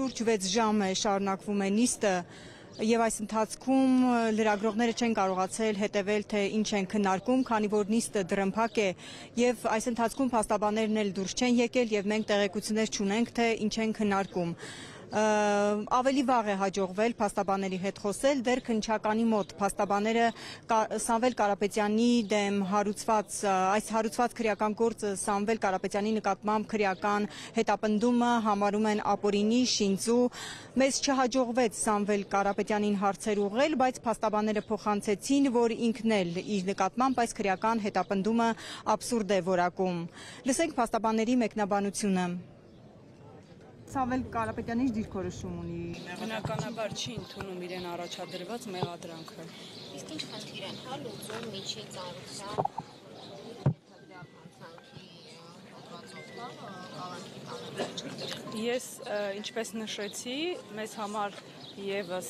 Շուրջ 6 ժամ է շարունակվում է նիստը եւ այս ընթացքում լրագրողները չեն կարողացել հետեւել թե ինչ են քննարկում, քանի որ նիստը դռնփակ է եւ այս ընթացքում փաստաբաններն էլ դուրս չեն եկել եւ մենք տեղեկություններ չունենք թե ինչ են քննարկում։ Ավելի վաղ է հաջողվել փաստաբանների հետ խոսել, դեռ քննչականի մոտ փաստաբանները Սամվել Կարապետյանի դեմ այս հարուցված քրեական գործը Սամվել Կարապետյանի նկատմամբ քրեական հետապնդումը համարում են ապօրինի, շինծու։ Մեզ չհաջողվեց Սամվել Կարապետյանին հարցեր ուղղել, բայց փաստաբանները փոխանցեցին, որ ինքն էլ իր նկատմամբ այս քրեական հետապնդումը աբսուրդ է որակում։ Լսենք փաստաբանների մեկնաբանությունը։ Սամվել Կարապետյանի դիրքորոշում ունի։ Բնականաբար չի ընդունում իրեն առաջադրված մեղադրանքը։ Իսկ ինչ խնդիր են լուծում միջին ծառայության Ես ինչպես նշեցի, մեզ համար եւս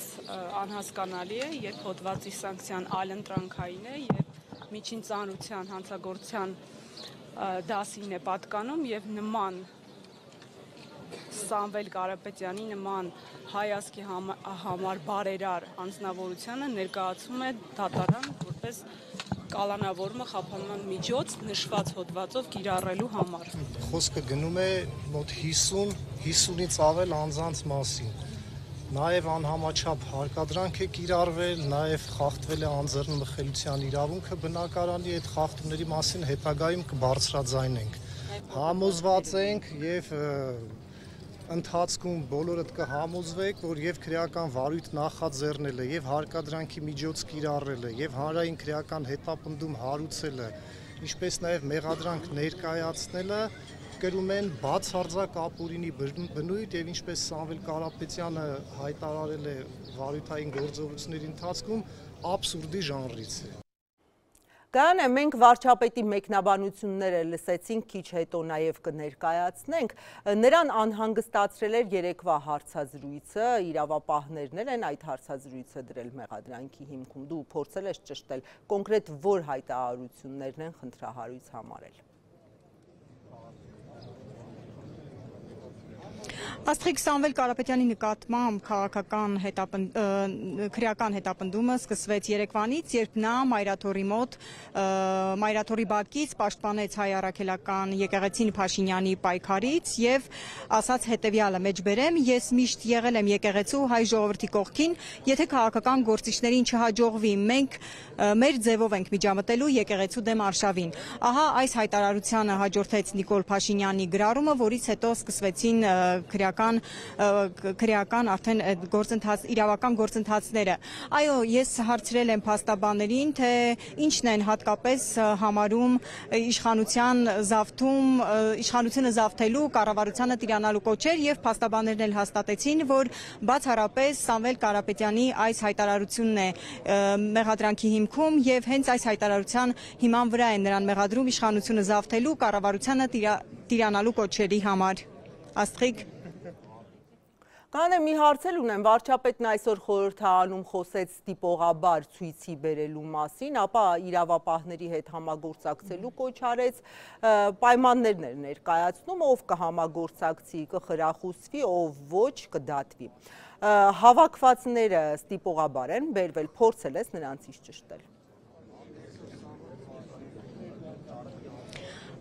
անհասկանալի է, երբ հոդվածի սանկցիան այլընտրանքային է եւ միջին ծառայության հանցագործության դասին է պատկանում եւ նման Սամվել Կարապետյանի նման հայ ազգի համար բարերար անձնավորությունը ներկայացում է դատարան որպես կալանավորումը խափանման միջոց նշված հոդվածով կիրառելու համար։ Խոսքը գնում է մոտ 50-ից ավել անձանց մասին։ Նաև անհամաչափ հարկադրանք է կիրառվել, նաև խախտվել է անձեռնմխելիության իրավունքը բնակարանի այդ խախտումների մասին հետագայում կբարձրաձայնենք։ Համոզված ենք եւ ընթացքում բոլորդ կհամոզվեք, որ եւ քրեական վարույթ նախաձեռնելը, եւ հարկադրանքի միջոց կիրառելը, եւ հանրային քրեական հետապնդում հարուցելը, ինչպես նաեւ մեղադրանք ներկայացնելը կրում են բացարձակ ապօրինի բնույթ եւ ինչպես Սամվել Կարապետյանը հայտարարել է վարույթային գործողությունների ընթացքում աբսուրդի ժանրից է։ Գայանե, մենք վարչապետի մեկնաբանությունները լսեցինք, քիչ հետո նաև կներկայացնենք, նրան անհանգստացրել էր երեկվա հարցազրույցը, իրավապահներն են այդ հարցազրույցը դրել մեղադրանքի հիմքում, դու փորձել ես ճշտել, կոնկրետ որ հայտարարություններն են խնդրահարույց համարել։ Աստղիկ Սամվել Կարապետյանի նկատմամբ քրեական հետապնդումը սկսվեց երեկվանից, երբ նա Մայրաթորի բակից պաշտպանեց հայ առաքելական եկեղեցին Փաշինյանի պայքարից եւ ասաց հետեւյալը՝ մեջբերեմ, ես միշտ եղել եմ եկեղեցու հայ ժողովրդի կողքին, եթե քաղաքական գործիչներին չհաջողվի, մենք մեր ձևով ենք միջամտելու եկեղեցու դեմ արշավին։ Ահա այս հայտարարությանը հաջորդեց Նիկոլ Փաշինյանի գրառումը, որից հետո սկսվեցին քրեական արդեն իրավական գործընթացները։ Այո, ես հարցրել եմ փաստաբաններին, թե ինչն են հատկապես համարում իշխանությունը զավթելու, կառավարությանը տիրանալու կոչեր եւ փաստաբաններն էլ հաստատեցին, որ բացառապես Սամվել Կարապետյանի այս հայտարարությունն է մեղադրանքի հիմքում եւ հենց այս հայտարարության հիման վրա են նրան մեղադրում իշխանությունը զավթելու, կառավարությանը տիրանալու կոչերի համար։ Աստղիկ Կանե մի հարցել ունեմ, վարչապետն այսօր խորհրդարանում խոսեց տիպողաբար ցույցի բերելու մասին, ապա իրավապահների հետ համագործակցելու կոչ արեց, պայմաններն էր ներկայացնում, ով կհամագործակցի, կխրախուսվի, ով ոչ, կդատվի։ Հավաքվածները տիպողաբար են բերվել, փորձել ես նրանցից ճշտել։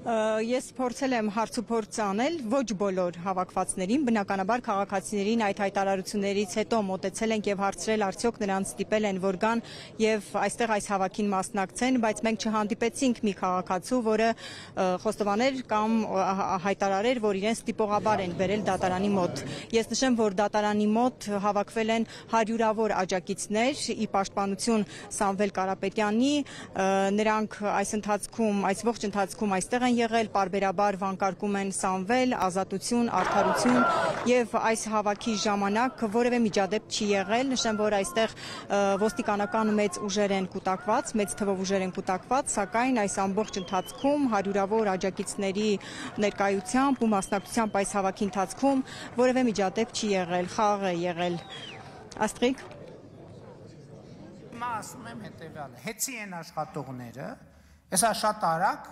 Ես փորձել եմ հարցուփորձ անել ոչ բոլոր հավաքվածներին, բնականաբար քաղաքացիներին այդ հայտարարություններից հետո մոտեցել ենք եւ հարցրել արդյոք նրանց ստիպել են որ գան եւ այստեղ այս հավաքին մասնակցեն, բայց մենք չհանդիպեցինք մի քաղաքացու, որը խոստովաներ կամ հայտարարեր, որ իրենց տիպողաբար են բերել դատարանի մոտ։ Ես նշեմ, որ դատարանի մոտ հավաքվել են հարյուրավոր աջակիցներ ի պաշտպանություն Սամվել Կարապետյանի, նրանք այս ողջ ընթացքում այստեղ են եղել, պարբերաբար վանկարկում են Սամվել, ազատություն, արդարություն եւ այս հավաքի ժամանակ որևէ միջադեպ չի եղել, նշեմ, որ այստեղ ոստիկանական մեծ ուժեր են կուտակված, մեծ թվով ուժեր են կուտակված, սակայն այս ամբողջ ընթացքում հարյուրավոր աջակիցների ներկայությամբ ու մասնակցությամբ այս հավաքի ընթացքում որևէ միջադեպ չի եղել, խաղ է եղել։ Աստղիկ Հիմա ասում եմ հետեւյալը, հեծի են աշխատողները Հեսա շատ արագ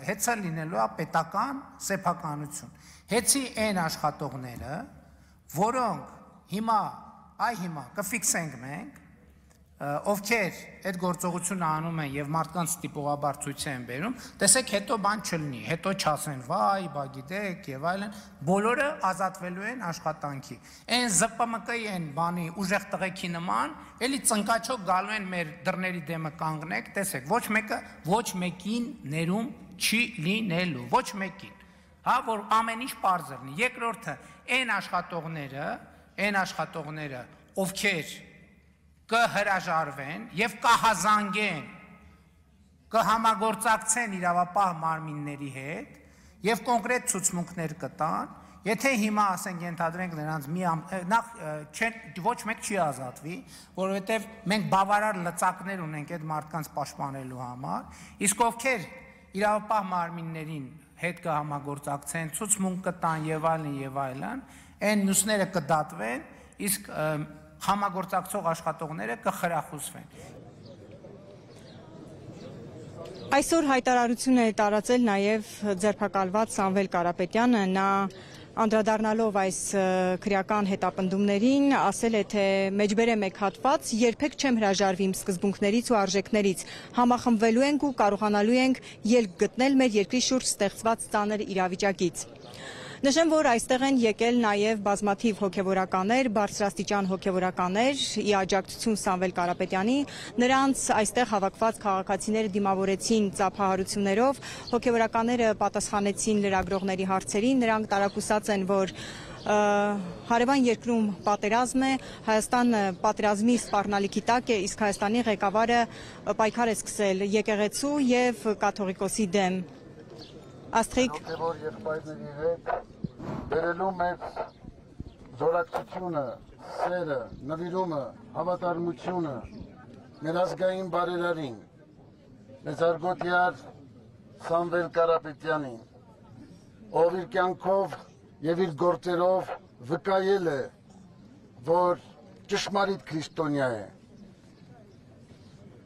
հեծը լինելու է պետական սեփականություն։ Հեծի այն աշխատողները, որոնք հիմա կֆիքսենք մենք, ովքեր այդ գործողությունը անում են եւ մարդկանց տիպողաբար ցույց են բերում, տեսեք հետո բան չլինի, հետո չասեն վայ, բա գիտեք եւ այլն, բոլորը ազատվելու են աշխատանքի։ Այն ԶՊՄԿ-ի են բանի ուժեղ տղեկի նման, էլի ծնկաչոք գալու են մեր դռների դեմը կանգնեք, տեսեք, ոչ մեկը ոչ մեկին ներում չի լինելու, ոչ մեկին։ Հա, որ ամեն ինչ պարզ լինի։ Երկրորդը, այն աշխատողները, ովքեր կհրաժարվեն եւ կհազանգեն, կհամագործակցեն իրավապահ մարմինների հետ եւ կոնկրետ ցուցմունքներ կտան, եթե հիմա ասենք ենթադրենք նրանց ոչ մեկ չի ազատվի, որովհետեւ մենք բավարար լծակներ ունենք այդ մարդկանց պաշտպանելու համար, իսկ ովքեր իրավապահ մարմիններին հետ կհամագործակցեն, ցուցմունք կտան եւ այլն, այն մյուսները կդատվեն, իսկ համագործակցող աշխատողները կխրախուսվեն։ Այսօր հայտարարություն է տարածել նաև ձերբակալված Սամվել Կարապետյանը, նա անդրադառնալով այս քրեական հետապնդումներին ասել է, թե մեջբերեմ եք հատված, երբեք չեմ հրաժարվի իմ սկզբունքներից ու արժեքներից, համախմբվելու ենք ու կարողանալու ենք ելք գտնել մեր երկրի շուրջ ստեղծված ծանր իրավիճակից։ Նշեմ, որ այստեղ են եկել նաև բազմաթիվ հոգևորականներ, բարձրաստիճան հոգևորականներ, ի աջակցություն Սամվել Կարապետյանի, նրանց այստեղ հավաքված քաղաքացիները դիմավորեցին ծափահարություններով, հոգևորականները պատասխանեցին լրագրողների հարցերին, նրանք տարակուսած են, որ հարևան երկրում պատերազմ է, Հայաստանը պատերազմի սպառնալիքի տակ է, իսկ Հայաստանի ղեկավարը պայքար է սկսել եկեղեցու եւ կաթողիկոսի դեմ։ Աստղիկ հոգևոր եղբայրների հետ բերելու մեր զորակցությունը, սերը, նվիրումը, հավատարմությունը մեր ազգային բարերարին, մեծարգոտյար Սամվել Կարապետյանին, ով իր կյանքով եւ իր գործերով վկայել է, որ ճշմարիտ քրիստոնյա է,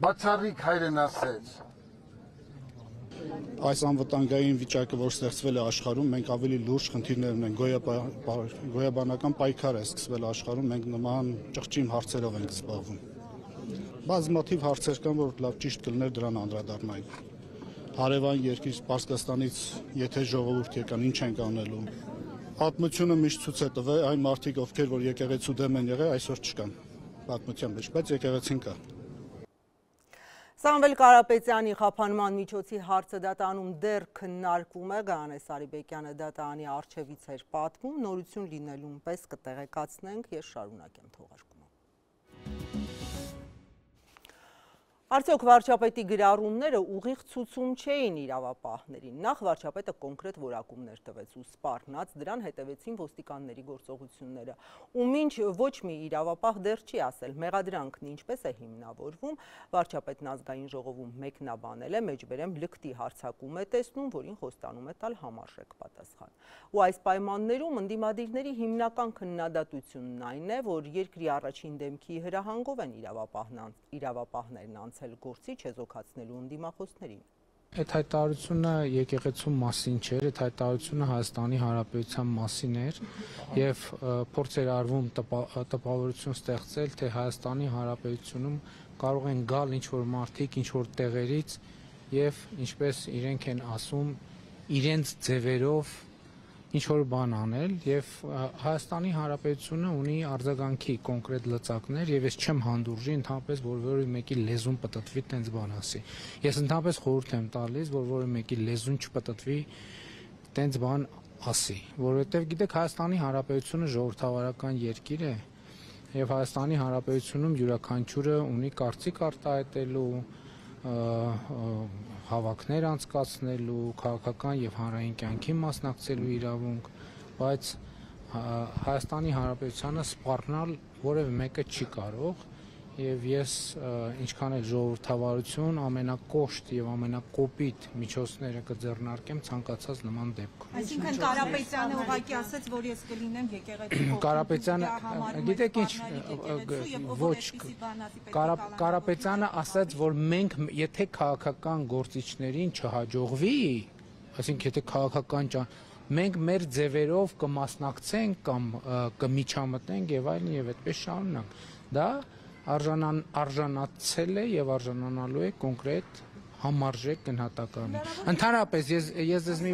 բացառիկ հայրենասեր։ Այս անվտանգային վիճակը, որ ստեղծվել է աշխարհում, մենք ավելի լուրջ խնդիրներ ունենք, գոյաբանական պայքար է սկսվել աշխարհում, մենք նման ճղճիմ հարցերով ենք զբաղվում։ Բազմաթիվ հարցեր կան, որ լավ ճիշտ կլիներ դրան անդրադառնալ։ Հարևան երկիր Պարսկաստանից եթե ժողովուրդ եկան, ինչ ենք անելու։ Պատմությունը միշտ ցույց է տվել, այն մարդիկ, ովքեր որ եկեղեցու դեմ են եղել, այսօր չկան պատմության մեջ, բայց եկեղեցին կա։ Սամվել Կարապետյանի խափանման միջոցի հարցը դատարանում դեռ քննարկվում է, Գայանե Սարիբեկյանը դատարանի առջևից էր պատմում, նորություն լինելուն պես կտեղեկացնենք, ես շարունակեմ թողարկումը։ Արդյոք վարչապետի գրառումները ուղիղ ցուցում չէին իրավապահներին, նախ վարչապետը կոնկրետ որակումներ տվեց ու սպառնաց, դրան հետևեցին ոստիկանների գործողությունները, ու մինչ ոչ մի իրավապահ դեռ չի ասել մեղադրանքն ինչպես է հիմնավորվում, վարչապետն ազգային ժողովում մեկնաբանել է, մեջբերեմ լկտի հարձակում է տեսնում, որին խոստանում է տալ համարժեք պատասխան։ Ու այս պայմաններում ընդդիմադիրների հիմնական քննադատությունն այն է, որ երկրի առաջին դեմքի հրահանգով են իրավապահներն անցել գործի չեզոքացնելու ընդդիմախոսներին։ Այդ հայտարարությունը եկեղեցու մասին չէր, այդ հայտարարությունը Հայաստանի Հանրապետության մասին էր եւ փորձ էր արվում տպավորություն ստեղծել, թե Հայաստանի Հանրապետությունում կարող են գալ ինչ-որ մարդիկ, ինչ-որ տեղերից եւ ինչպես իրենք են ասում, իրենց ձևերով ինչ-որ բան անել եւ Հայաստանի Հանրապետությունը ունի արձագանքի կոնկրետ լծակներ եւ ես չեմ հանդուրժի ընդհանրապես որևէ մեկի լեզուն պտտվի տենց բան ասի։ Ես ընդհանրապես խորհուրդ եմ տալիս, որ որևէ մեկի լեզուն չպտտվի տենց բան ասի, որովհետեւ գիտեք Հայաստանի Հանրապետությունը ժողովրդավարական երկիր է եւ Հայաստանի Հանրապետությունում յուրաքանչյուրը ունի կարծիք արտահայտելու հավաքներ անցկացնելու, քաղաքական եւ հանրային կյանքի մասնակցելու իրավունք, բայց Հայաստանի Հանրապետությանը սպառնալ որևէ մեկը չի կարող եւ ես ինչքան էլ ժողովրդավարություն ամենակոշտ եւ ամենակոպիտ միջոցները կձեռնարկեմ ցանկացած նման դեպքում։ Այսինքն Կարապետյանը ուղղակի ասաց, որ ես կլինեմ եկեղեցու Կարապետյանը, գիտեք ինչ, ոչ Կարապետյանը ասաց, որ մենք եթե քաղաքական գործիչներին չհաջողվի, այսինքն եթե քաղաքական մենք մեր ձևերով կմասնակցենք կամ կմիջամտնենք եւ այլն եւ այդպես շարունակ։ Դա արժանացել է եւ արժանանալու է կոնկրետ համարժեք գնահատականի։ Ընդհանրապես ես ձեզ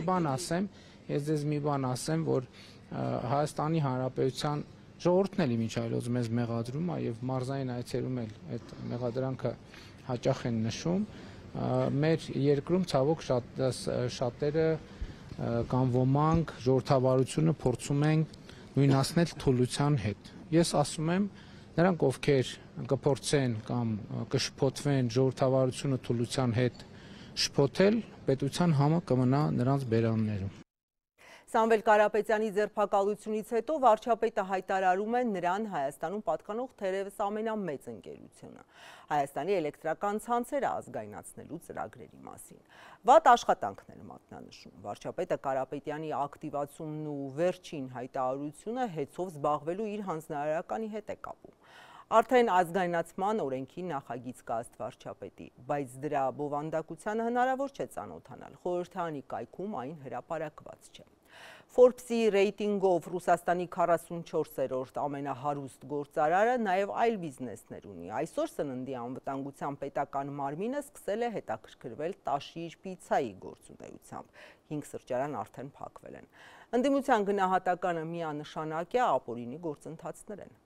մի բան ասեմ, որ Հայաստանի Հանրապետության ժողովուրդն էլ իմիջայլոց մեզ մեղադրում է եւ մարզային այցերում էլ այդ մեղադրանքը հաճախ են նշում։ Մեր երկրում ցավոք շատերը կամ ոմանք ժողովրդավարությունը փորձում են նույնացնել թուլության հետ։ Ես ասում եմ, նրանք ովքեր կփորձեն կամ կշփոթվեն ժողովրդավարությունը թուլության հետ շփոթել, պետության համը կմնա նրանց բերաններում։ Սամվել Կարապետյանի ձերբակալությունից հետո վարչապետը հայտարարում է նրան Հայաստանում պատկանող թերևս ամենամեծ ընկերությունը, Հայաստանի էլեկտրական ցանցերը ազգայնացնելու ծրագրերի մասին։ Վատ աշխատանքներ մատնանշում։ Վարչապետը Կարապետյանի ակտիվացումն ու վերջին հայտարարությունը հեծով զբաղվելու իր հանձնարարականի հետ է կապում։ Արդեն ազգայնացման օրենքի նախագիծ կա ըստ վարչապետի, բայց դրա բովանդակությանը հնարավոր չէ ծանոթանալ, խորհրդարանի կայքում այն հրապարակված չէ։ Forbes-ի ռեյտինգով Ռուսաստանի 44-րդ ամենահարուստ գործարարը նաև այլ բիզնեսներ ունի։ Այսօր Սննդի անվտանգության պետական մարմինը սկսել է հետաքրքրվել Տաշիր պիցցայի գործունեությամբ։ 5 սրճարան արդեն փակվել են։ Ընդդիմության գնահատականը միանշանակ է, ապօրինի գործընթացներ են։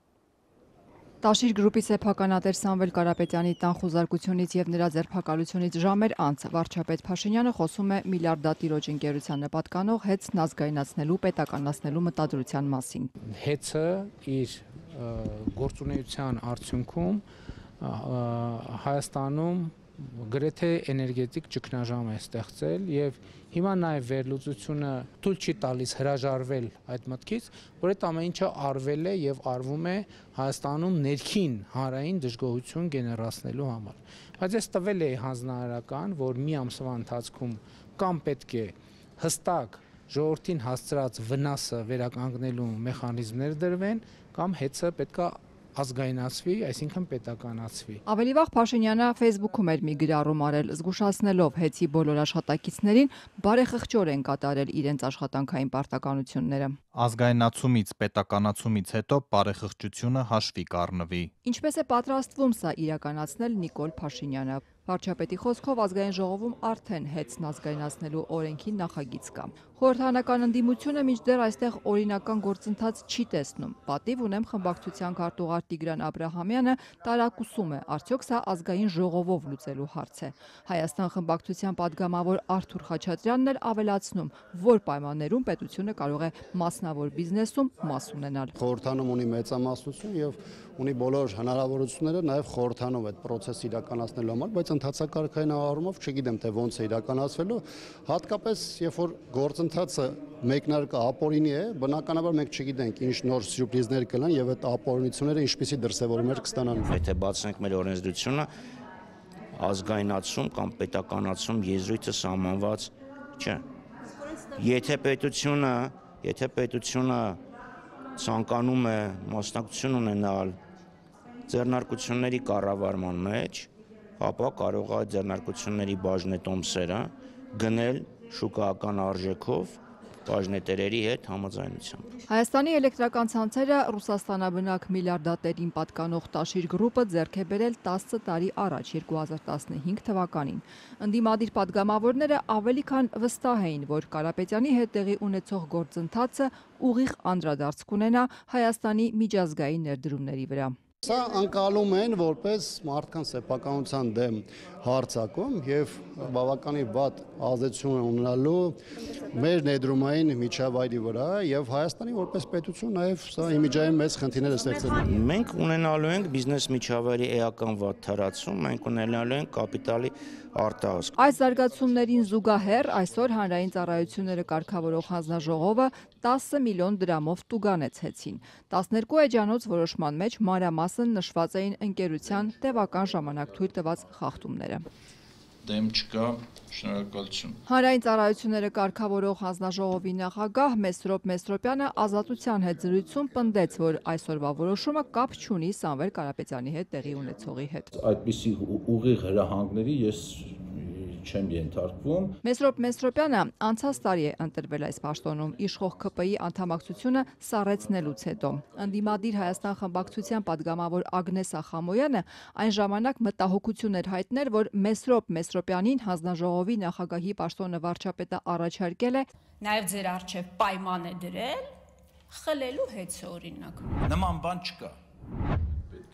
Տաշիր գրուպի սեփականատեր Սամվել Կարապետյանի տան խուզարկությունից եւ նրա ձերբակալությունից ժամեր անց վարչապետ Փաշինյանը խոսում է միլիարդատիրոջ ընկերությանը պատկանող ՀԵՑ-ն ազգայնացնելու, պետականացնելու մտադրության մասին։ ՀԵՑ-ը իր գործունեության արդյունքում Հայաստանում գրեթե էներգետիկ ճգնաժամ է ստեղծել եւ հիմա նաեւ վերլուծությունը թույլ չի տալիս հրաժարվել այդ մտքից, որ այդ ամեն ինչը արվել է եւ արվում է Հայաստանում ներքին հանրային դժգոհություն գեներացնելու համար։ Բայց ես տվել էի հանձնարարական, որ մի ամսվա ընթացքում կամ պետք է հստակ ժողովրդին հասցրած վնասը վերականգնելու մեխանիզմներ դրվեն, կամ ՀԵՑ-ը պետք է ազգայնացվի, այսինքն պետականացվի։ Ավելի վաղ Փաշինյանը Facebook-ում էր մի գրառում արել, զգուշացնելով ՀԵՑ-ի բոլոր աշխատակիցներին բարեխղճոր են կատարել իրենց աշխատանքային պարտականությունները։ Ազգայնացումից, պետականացումից հետո բարեխղճությունը հաշվի կառնվի։ Ինչպես է պատրաստվում սա իրականացնել Նիկոլ Փաշինյանը։ Վարչապետի խոսքով ազգային ժողովում արդեն ՀԵՑ-ն ազգայնացնելու օրենքի նախագիծ կա։ Խորհրդարանական ընդդիմությունը մինչդեռ այստեղ օրինական գործընթաց չի տեսնում։ Պատիվ ունեմ խմբակցության քարտուղար Տիգրան Աբրահամյանը տարակուսում է, արդյոք սա ազգային ժողովով լուծելու հարց է։ Հայաստան խմբակցության падգամավոր Արթուր Խաչատրյանն էլ ավելացնում, որ պայմաններում պետությունը կարող է մասնավոր բիզնեսում մաս ունենալ։ Խորհրդանում ունի մեծամասնություն եւ ունի բոլոր հնարավորությունները նաեւ խորհրդանով այդ process-ը իրականացնելու համար, բայց ընդհանրակարգային առումով չգիտեմ թե ոնց է իրականացվելու, հատկապես երբ որ գործընթացը մեկնարկը ապօրինի է, բնականաբար մենք չգիտենք ինչ նոր սյուրպրիզներ կլան եւ այդ ապօրինությունները ինչպիսի դրսեւորումներ կստանան։ Եթե բացենք մեր օրենսդրությունը, ազգայնացում կամ պետականացում եզրույթը սահմանված չէ։ Եթե պետությունը ցանկանում է մասնակցություն ունենալ ձեռնարկությունների կառավարման մեջ, ապա կարող է այդ ձեռնարկությունների բաժնետոմսերը գնել շուկայական արժեքով բաժնետերերի հետ համաձայնությամբ։ Հայաստանի էլեկտրական ցանցերը Ռուսաստանաբնակ միլիարդատերին պատկանող Տաշիր գրուպը ձեռք է բերել 10 տարի առաջ 2015 թվականին։ Ընդդիմադիր падգամավորները ավելի քան վստահ էին, որ Կարապետյանի հետ տեղի ունեցող գործընթացը ուղիղ անդրադարձ կունենա Հայաստանի միջազգային ներդրումների վրա։ Սա անցալում են որպես մարդկանց սեփականության դեմ հարձակում եւ բավականին վատ ազդեցություն ունենալու մեր ներդրումային միջավայրի վրա եւ Հայաստանի որպես պետություն նաեւ սա իմիջային մեծ խնդիրներ է ստեղծել։ Մենք ունենալու ենք բիզնես միջավայրի էական վատ թարացում, մենք ունենալու ենք կապիտալի արտահոսք։ Այս զարգացումներին զուգահեռ այսօր հանրային ծառայությունները կարգավորող հանձնաժողովը 10 միլիոն դրամով տուգանեց ՀԵՑ-ին։ 12 էջանոց որոշման մեջ մանրամասն նշված էին ընկերության տևական ժամանակ թույլ տված խախտումները։ Դեմ չկա, շնորհակալություն։ Հանրային ծառայությունները կարգավորող հանձնաժողովի նախագահ Մեսրոպ Մեսրոպյանը Ազատության հետ զրույցում պնդեց, որ այսօրվա որոշումը կապ չունի Սամվել Կարապետյանի հետ տեղի ունեցողի հետ։ Այդպիսի ուղիղ հրահանգների ես չեմ ենթարկվում։ Մեսրոպ Մեսրոպյանը անցած տարի է ընտրվել այս պաշտոնում իշխող ԿՊ-ի անդամակցությունը սառեցնելուց հետո։ Ընդդիմադիր Հայաստան խմբակցության падգամավոր Ագնես Ախամոյանը այն ժամանակ մտահոգություն էր հայտնել, որ Մեսրոպ Մեսրոպյանին հանձնաժողովի նախագահի պաշտոնը վարչապետը առաջարկել է, նաև ձեր առջև պայման է դրել խլելու հետ օրինակ։ Նման բան չկա։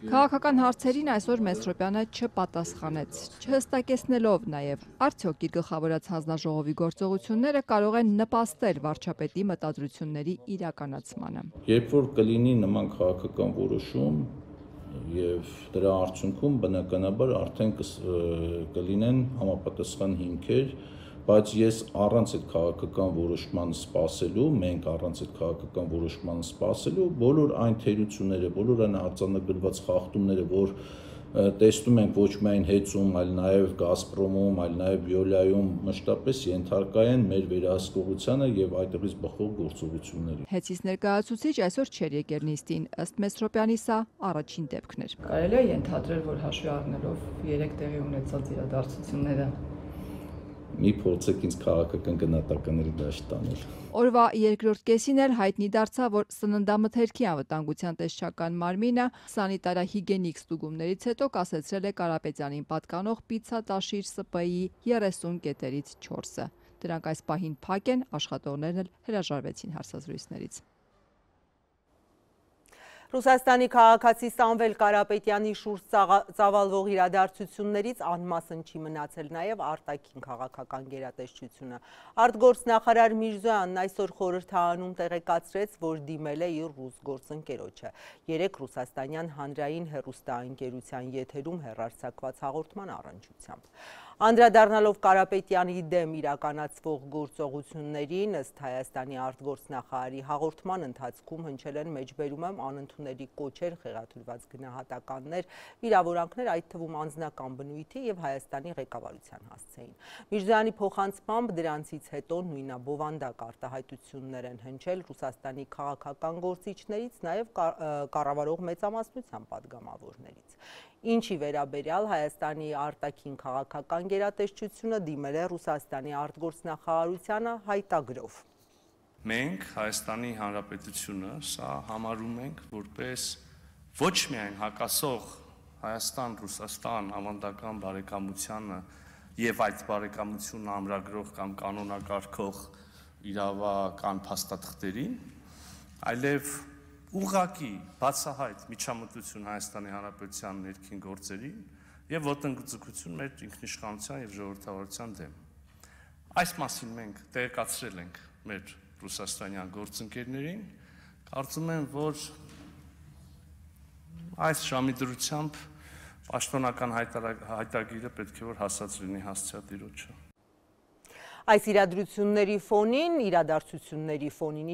Քաղաքական հարցերին այսօր Մեսրոպյանը չպատասխանեց, չհստակեցնելով նաև արդյոք իր գլխավորած հանձնաժողովի գործողությունները կարող են նպաստել վարչապետի մտադրությունների իրականացմանը։ Երբ որ կլինի նման քաղաքական որոշում եւ դրա արդյունքում բնականաբար արդեն կլինեն համապատասխան հիմքեր, բայց ես առանց այդ քաղաքական որոշման սպասելու, մենք առանց այդ քաղաքական որոշման սպասելու բոլոր այն թերությունները, բոլոր այն արձանագրված խախտումները, որ տեսնում ենք ոչ միայն հեծում, այլ նաև Գազպրոմում, այլ նաև Վիոլայում մշտապես ենթարկա են մեր վերահսկողությանը եւ այդտեղից բխող գործողությունների։ Հեծից ներկայացուցիչ այսօր չէր եկել նիստին, ըստ Մեսրոպյանի սա առաջին դեպքն էր։ Կարելի է ենթադրել, որ հաշվի առնելով 3 տեղի ունեցած իրադարձությունները մի փորձեք ինձ քաղաքական գնահատականների դաշտ տանել։ Օրվա երկրորդ կեսին էլ հայտնի դարձավ, որ սննդամթերքի անվտանգության տեսչական մարմինը սանիտարահիգենիկ ստուգումներից հետո կասեցրել է Կարապետյանին պատկանող պիցցա տաշիր ՍՊ-ի 30 կետերից 4-ը։ Դրանք այս պահին փակ են, աշխատողներն էլ հրաժարվեցին հարցազրույցներից։ Ռուսաստանի քաղաքացի Սամվել Կարապետյանի շուրջ ծավալվող իրադարձություններից անմասն չի մնացել նաև արտաքին քաղաքական գերատեսչությունը։ Արտգործնախարար Միրզոյանն այսօր խորհրդարանում տեղեկացրեց, որ դիմել է իր ռուս գործընկերոջը։ Երեկ ռուսաստանյան հանրային հեռուստաընկերության եթերում հեռարձակված հաղորդման առնչությամբ։ Անդրադառնալով Կարապետյանի դեմ իրականացվող գործողություններին, ըստ Հայաստանի արտգործնախարարի հաղորդման ընթացքում հնչել են մեջբերում անընդունելի կոչեր, խեղաթյուրված գնահատականներ, վիրավորանքներ, այդ թվում անձնական բնույթի եւ Հայաստանի ղեկավարության հասցեին։ Միրզոյանի փոխանցմամբ դրանցից հետո նույնաբովանդակ արտահայտություններ են հնչել Ռուսաստանի քաղաքական գործիչներից, նաեւ կառավարող մեծամասնության падգամավորներից։ Ինչի վերաբերյալ Հայաստանի արտաքին քաղաքական գերատեսչությունը դիմել է Ռուսաստանի արտգործնախարարությանը հայտագրով։ Մենք Հայաստանի Հանրապետությունը սա համարում ենք որպես ոչ միայն հակասող Հայաստան-Ռուսաստան ավանդական բարեկամությանը եւ այդ բարեկամությունը ամրագրող կամ կանոնակարգող իրավական փաստաթղթերին, այլև ուղղակի բացահայտ միջամտություն Հայաստանի Հանրապետության ներքին գործերին եւ ոտնձգություն մեր ինքնիշխանության եւ ժողովրդավարության դեմ։ Այս մասին մենք տեղեկացրել ենք մեր ռուսաստանյան գործընկերներին, կարծում եմ, որ այս ժամի դրությամբ պաշտոնական հայտագիրը պետք է որ հասած լինի հասցեատիրոջը։ Այս իրադարձությունների ֆոնին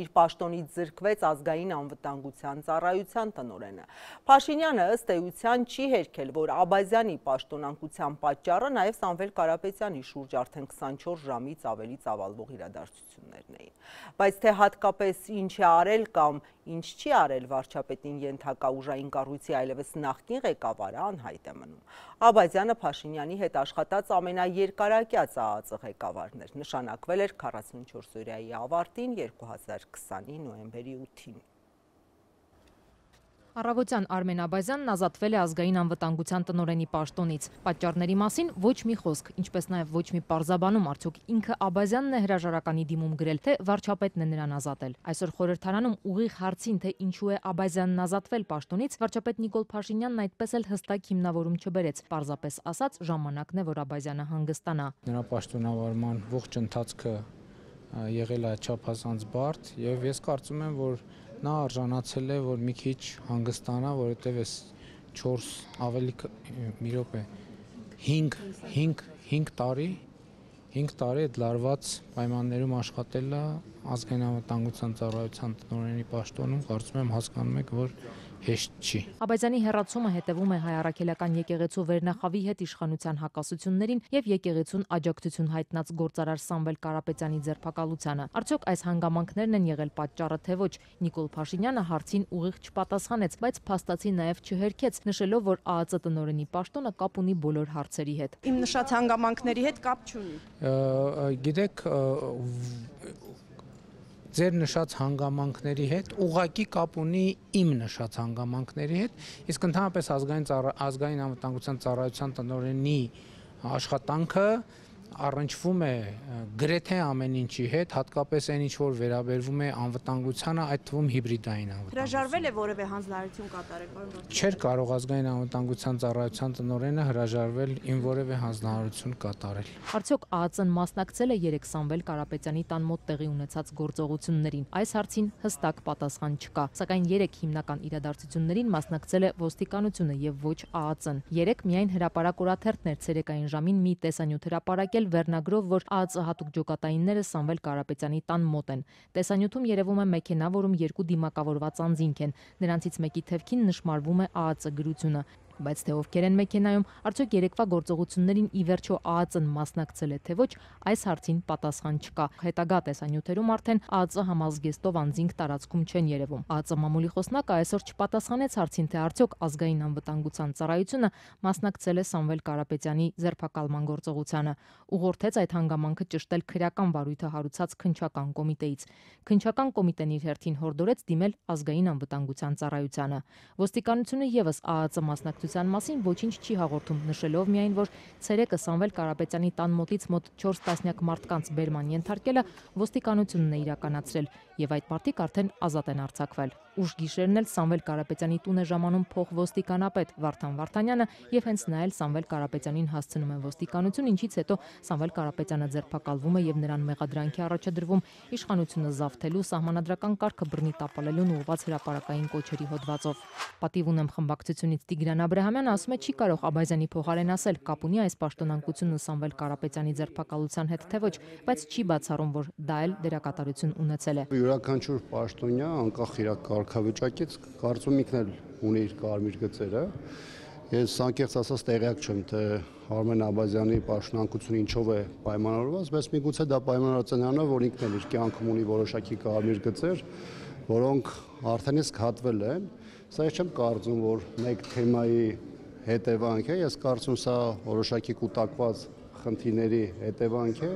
իր պաշտոնից զրկվեց ազգային անվտանգության ծառայության տնօրենը։ Փաշինյանը ըստ էության չի հերքել, որ Աբազյանի պաշտոնանկության պատճառը նաև Սամվել Կարապետյանի շուրջ արդեն 24 ժամից ավելի ծավալվող իրադարձություններն էին։ Բայց թե հատկապես ինչ է արել կամ ինչ չի արել վարչապետին ենթակա ուժային կառույցի այլևս նախկին ղեկավարը անհայտ է մնում։ Աբազյանը Փաշինյանի հետ աշխատած ամենաերկարակյաց ԱԱԾ ղեկավարն էր, նշանակվել էր 44 օրյայի ավարտին 2020-ի նոյեմբերի 8-ին։ Առավոտյան Արմեն Աբազյանն ազատվել է ազգային անվտանգության տնօրենի պաշտոնից։ Պատճառների մասին ոչ մի խոսք, ինչպես նաև ոչ մի պարզաբանում, արդյոք ինքը Աբազյանն է հրաժարականի դիմում գրել, թե վարչապետն է նրան ազատել։ Այսօր խորհրդարանում ուղիղ հարցին, թե ինչու է Աբազյանն ազատվել պաշտոնից, վարչապետ Նիկոլ Փաշինյանն այդպես էլ հստակ հիմնավորում չբերեց։ Պարզապես ասած, ժամանակն է, որ Աբազյանը հանգստանա։ Նրա պաշտոնավարման ողջ ընթացքը եղել է չափազանց բարդ եւ ես կարծում եմ, որ նա արժանացել է, որ մի քիչ հանգստանա, որովհետև այս 4 ավելի մի րոպե 5 տարի այդ լարված պայմաններում աշխատել է ազգային անվտանգության ծառայության տնօրենի պաշտոնում, կարծում եմ հասկանում եք, որ հեշտ չի։ Աբազյանի հեռացումը հետևում է հայ առաքելական եկեղեցու վերնախավի հետ իշխանության հակասություններին եւ եկեղեցուն աջակցություն հայտնած գործարար Սամվել Կարապետյանի ձերբակալությանը։ Արդյոք այս հանգամանքներն են եղել պատճառը, թե ոչ։ Նիկոլ Փաշինյանը հարցին ուղիղ չպատասխանեց, բայց փաստացի նաեւ չհերքեց, նշելով, որ ԱԱԾ տնօրենի պաշտոնը կապ ունի բոլոր հարցերի հետ։ Իմ նշած հանգամանքների հետ կապ չունի։ Գիտեք, ձեր նշած հանգամանքների հետ ուղղակի կապ ունի իմ նշած հանգամանքների հետ, իսկ ընդհանրապես ազգային անվտանգության ծառայության տնօրենի աշխատանքը առնչվում է գրեթե ամեն ինչի հետ, հատկապես այն ինչ որ վերաբերվում է անվտանգությանը, այդ թվում հիբրիդային անվտանգություն։ Հրաժարվել է որևէ հանձնարարություն կատարել, պարոն։ Չէր կարող ազգային անվտանգության ծառայության տնօրենը հրաժարվել իմ որևէ հանձնարարություն կատարել։ Արդյոք ԱԱԾ-ն մասնակցել է 3 Սամվել Կարապետյանի տան մոտ տեղի ունեցած գործողություններին։ Այս հարցին հստակ պատասխան չկա, սակայն 3 հիմնական իրադարձություններին մասնակցել է ոստիկանությունը եւ ոչ ԱԱԾ-ն։ 3 միայն հրապարակ օրաթերթն էր ցերեկային ժամին մի տեսանյութ հրապարակել վերնագրով, որ ԱԱԾ հատուկ ջոկատայինները Սամվել Կարապետյանի տան մոտ են։ Տեսանյութում երևում է մեքենա, որում 2 դիմակավորված անձինք են։ Նրանցից մեկի թևքին նշմարվում է ԱԱԾ գրությունը։ Բայց թե ովքեր են մեքենայում, արդյոք երեկվա գործողություններին ի վերջո ԱԱԾ-ն մասնակցել է, թե ոչ, այս հարցին պատասխան չկա։ Հետագա տեսանյութերում արդեն ԱԱԾ համազգեստով անձինք տարածքում չեն երևում։ ԱԱԾ մամուլի խոսնակը այսօր չպատասխանեց հարցին, թե արդյոք ազգային անվտանգության ծառայությունը մասնակցել է Սամվել Կարապետյանի ձերբակալման գործողությանը։ Ուղղորդեց այդ հանգամանքը ճշտել քրեական վարույթը հարուցած քննչական կոմիտեից։ Քննչական կոմիտեն իր հերթին հորդորեց դիմել ազգային անվտանգության ծառայությանը։ Ոստիկանությունը եւս ԱԱԾ մասնակցության մասին ոչինչ չի հաղորդում, նշելով միայն, որ ցերեկը Սամվել Կարապետյանի տան մոտից մոտ 4 տասնյակ մարդկանց բերման ենթարկելը ոստիկանությունն է իրականացրել եւ այդ մարդիկ արդեն ազատ են արձակվել։ Ուշ գիշերն էլ Սամվել Կարապետյանի տուն է ժամանում փոխոստիկանապետ Վարդան Վարդանյանը եւ հենց նա էլ Սամվել Կարապետյանին հասցնում է ոստիկանություն, ինչից հետո Սամվել Կարապետյանը ձերբակալվում է եւ նրան մեղադրանքի առաջադրվում իշխանությունը զավթելու, սահմանադրական կարգը բռնի տապալելուն ուղղված հրապարակային կոչերի հոդվածով։ Պատիվ ունեմ խմբակցությունից Տիգրան Աբրահամյանը ասում է, չի կարող Աբազյանի փոխարեն ասել կապ ունի այս պաշտոնանկությունը Սամվել Կարապետյանի ձերբակալության հետ, թե ոչ, բայց չի բացառում, որ դա էլ դերակատարություն ունեցել է։ Յուրաքանչյուր պաշտոնյա անկախ իր կարգավիճակից կարծում ինքն էլ ունի իր կարմիր գծերը։ Ես անկեղծ ասած տեղյակ չեմ, թե Արմեն Աբազյանի պաշտոնանկությունը ինչով է պայմանավորված, բայց միգուցե դա պայմանավորված է նրանով, որ ինքն էլ իր կյանքում ունի որոշակի կարմիր գծեր, որոնք արդեն իսկ հատվել են։ Սա ես չեմ կարծում, որ մեկ թեմայի հետևանք է, ես կարծում սա որոշակի կուտակված խնդիրների հետևանք է,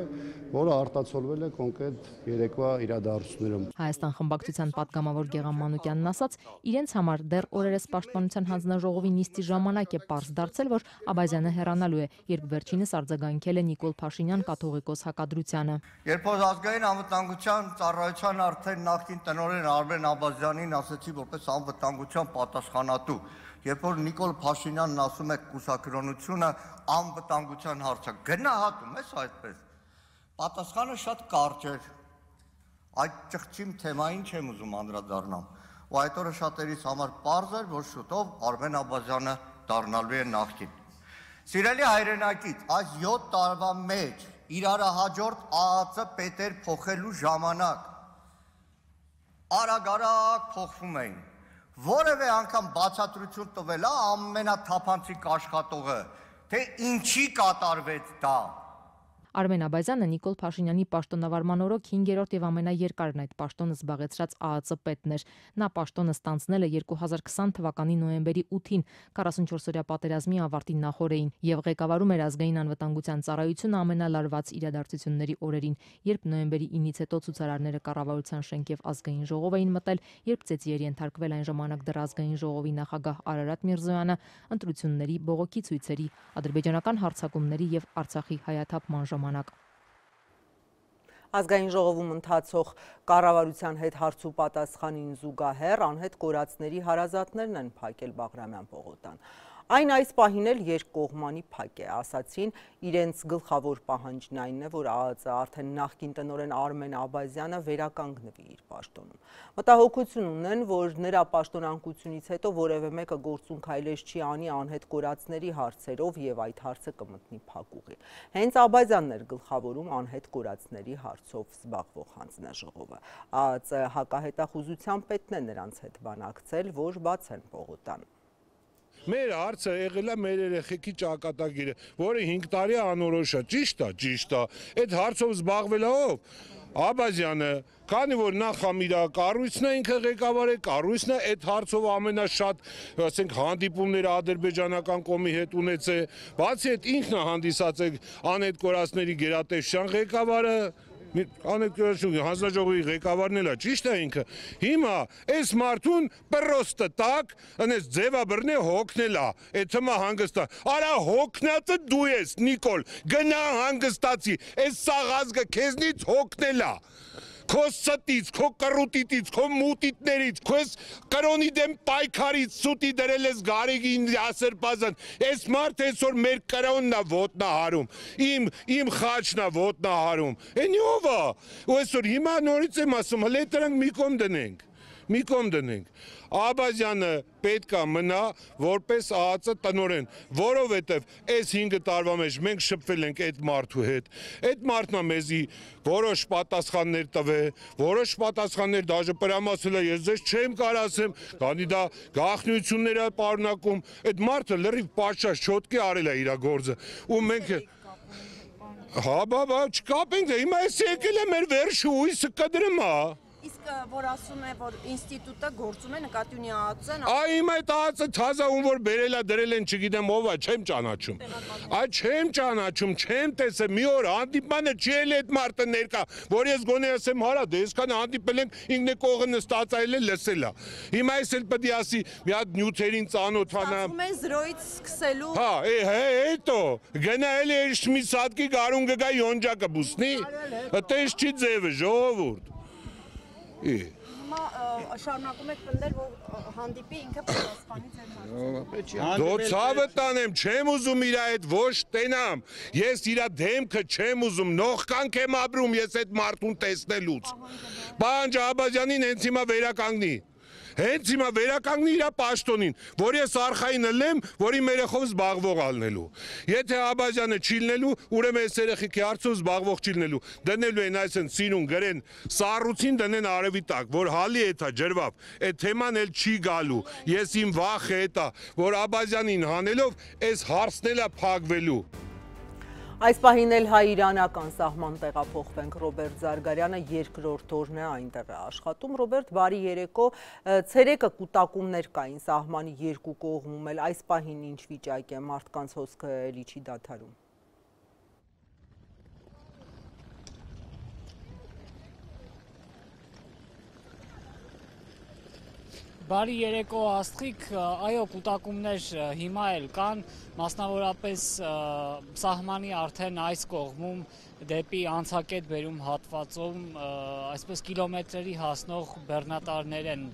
որը արտացոլվել է կոնկրետ երեկվա իրադարձություններում։ Հայաստան խմբակցության պատգամավոր Գեղամ Մանուկյանն ասաց, իրենց համար դեռ օրերս պաշտպանության հանձնաժողովի նիստի ժամանակ է պարզ դարձել, որ Աբազյանը հեռանալու է, երբ վերջինս արձագանքել է Նիկոլ Փաշինյան կաթողիկոս հակադրությանը։ Երբ որ ազգային անվտանգության ծառայության արդեն նախկին տնօրեն Արմեն Աբազյանին ասեցի որպես անվտանգության պատասխանատու, երբ որ Նիկոլ Փաշինյանն ասում է կուսակրոնությունը անվտանգության հարց է, գնահատում ես այդպես։ Պատասխանը շատ կարճ էր։ Այդ ճղճիմ թեմային չեմ ուզում անդրադառնամ։ Ու այդ օրը շատերիս համար պարզ էր, որ շուտով Արմեն Աբազյանը դառնալու է նախկին։ Սիրելի հայրենակից, այս 7 տարվա մեջ իրար հաջորդ ԱԱԾ պետեր փոխելու ժամանակ արագ փոխվում էին։ Որևէ անգամ բացատրություն տվել է ամենաթափանցիկ աշխատողը, թե ինչի կատարվեց դա։ Արմեն Աբազյանը Նիկոլ Փաշինյանի պաշտոնավարման օրոք 5-րդ եւ ամենաերկարն այդ պաշտոնը զբաղեցրած ԱԱԾ պետն էր։ Նա պաշտոնը ստանձնել է 2020 թվականի նոյեմբերի 8-ին 44-օրյա պատերազմի ավարտի նախօրեին եւ ղեկավարում էր ազգային անվտանգության ծառայությունը ամենալարված իրադարձությունների օրերին, երբ նոյեմբերի 9-ից հետո ցուցարարները կառավարության շենք եւ ազգային ժողով էին մտել, երբ ծեծի էր ենթարկվել այն ժամանակ դեռ ազգային ժողովի նախագահ Արարատ Միրզոյանը, ընտրությունների, բողոքի ցույցերի, ադրբեջանական հարձակումների եւ Արցախի հայաթափման ժամանակ։ Ազգային ժողովում ընթացող կառավարության հետ հարց ու պատասխանին զուգահեռ անհետ կորածների հարազատներն են փակել Բաղրամյան պողոտան։ Այն այս պահին էլ երկկողմանի փակ է, ասացին, իրենց գլխավոր պահանջն այն է, որ ԱԱԾ արդեն նախկին տնօրեն Արմեն Աբազյանը վերականգնվի իր պաշտոնում։ Մտահոգություն ունեն, որ նրա պաշտոնանկությունից հետո որևէ մեկը գործուն քայլեր չի անի անհետ կորածների հարցերով եւ այդ հարցը կմտնի փակուղի։ Հենց Աբազյանն էր գլխավորում անհետ կորածների հարցով զբաղվող հանձնաժողովը։ ԱԱԾ հակահետախուզության պետն է նրանց հետ բանակցել, որ բացեն պողոտան։ Մեր հարցը եղել է մեր երեխեքի ճակատագիրը, որը 5 տարի անորոշ է, ճիշտ է, այդ հարցով զբաղվել է ով։ Աբազյանը, քանի որ նախ իր կառույցն է ինքը ղեկավար է, կառույցն է այդ հարցով ամենաշատ, ասենք, հանդիպումները ադրբեջանական կողմի հետ ունեցել, բացի այդ ինքն է հանդիսացել անհետ կորածների գերատեսչության ղեկավարը, հանձնաժողովի ղեկավարն էլ է, ճիշտ է ինքը։ Հիմա այս մարդուն պրոստը տակ, այնպես ձևաբռնե հոգնել է, այդ թմա հանգստա։ Արա հոգնածը դու ես, Նիկոլ, գնա հանգստացի, այս սաղազգը քեզնից հոգնել է։ Քո ստից, քո կռուտիտից, քո մուտիտներից, քո կրոնի դեմ պայքարից սուտի դրել ես Գարեգին Ասերբազան, այս մարդ այսօր մեր կրոնն է ոտնահարում, իմ խաչն է ոտնահարում, էնի ով է, ու այսօր հիմա նորից եմ ասում, հլե դրանք մի կողմ դնենք, Աբազյանը պետք է մնա որպես ԱԱԾ տնօրեն, որովհետև այս 5 տարվա մեջ մենք շփվել ենք այդ մարդու հետ, այդ մարդն է մեզի որոշ պատասխաններ տվել, որոշ պատասխաններ դաժե պրամասել է, ես ձեզ չեմ կարող ասեմ, քանի դա գաղտնիություններ է պարունակում, այդ մարդը լրիվ պատշաճ չոտքի արել է իր գործը, ու մենք հա, չկապենք, հիմա այս եկել է մեր վերջը հույսը կդրում է։ Իսկ որ ասում է, որ ինստիտուտը գործում է նկատի ունի ԱԱԾ-ն։ Այ հիմա այդ ԱԱԾ թազա ում որ բերել է դրել են, չգիտեմ ով է, չեմ ճանաչում։ Այ չեմ ճանաչում, չեմ տեսել, մի օր հանդիպանը չի ել այդ մարդը ներկա, որ ես գոնե ասեմ, հարա, դե այսքան հանդիպել ենք, ինքն է կողը նստած այլ է լսել է։ Հիմա ես էլ պետք է ասի, մի հատ նյութերին ծանոթանամ։ Ասում են 0-ից սկսելու։ Հա, հետո գնա էլի մի սատկի գարուն կգա յոնջակը բուսնի։ Այդպես չի ձևը, ժողովուրդ։ Հիմա շարունակում եք պնդել, որ հանդիպի ինքը պատասխանի ձեր հարցը։ Դո ցավը տանեմ, չեմ ուզում իր այդ ոչ տենամ, ես իր դեմքը չեմ ուզում, նողկանք եմ ապրում ես այդ մարդուն տեսնելուց։ Պահանջ Աբազյանին հենց հիմա վերականգնի։ Հենց հիմա վերականգնի իր պաշտոնին, որ ես արխային ըլեմ, որի երեխով զբաղվող ալնելու։ Եթե Աբազյանը չի լինելու, ուրեմն այս երեխեքի հարցով զբաղվող չի լինելու։ Դնելու են այսեն սիրուն գրեն սառուցին դնեն արևի տակ, որ հալի էթա ջրվավ, այդ թեման էլ չի գալու։ Ես իմ վախը էտա, որ Աբազյանին հանելով այս հարցն էլ է փակվելու։ Այս պահին էլ հայ-իրանական սահման տեղափոխվենք, Ռոբերտ Զարգարյանը երկրորդ օրն է այնտեղ է աշխատում։ Ռոբերտ, բարի երեկո, ցերեկը կուտակումներ կային սահմանի երկու կողմում էլ, այս պահին ինչ վիճակ է, մարդկանց հոսքը էլի չի դադարում։ Բարի երեկո Աստղիկ, այո, կուտակումներ հիմա էլ կան, մասնավորապես սահմանի արդեն այս կողմում դեպի անցակետ բերում հատվածում, այսպես կիլոմետրերի հասնող բեռնատարներ են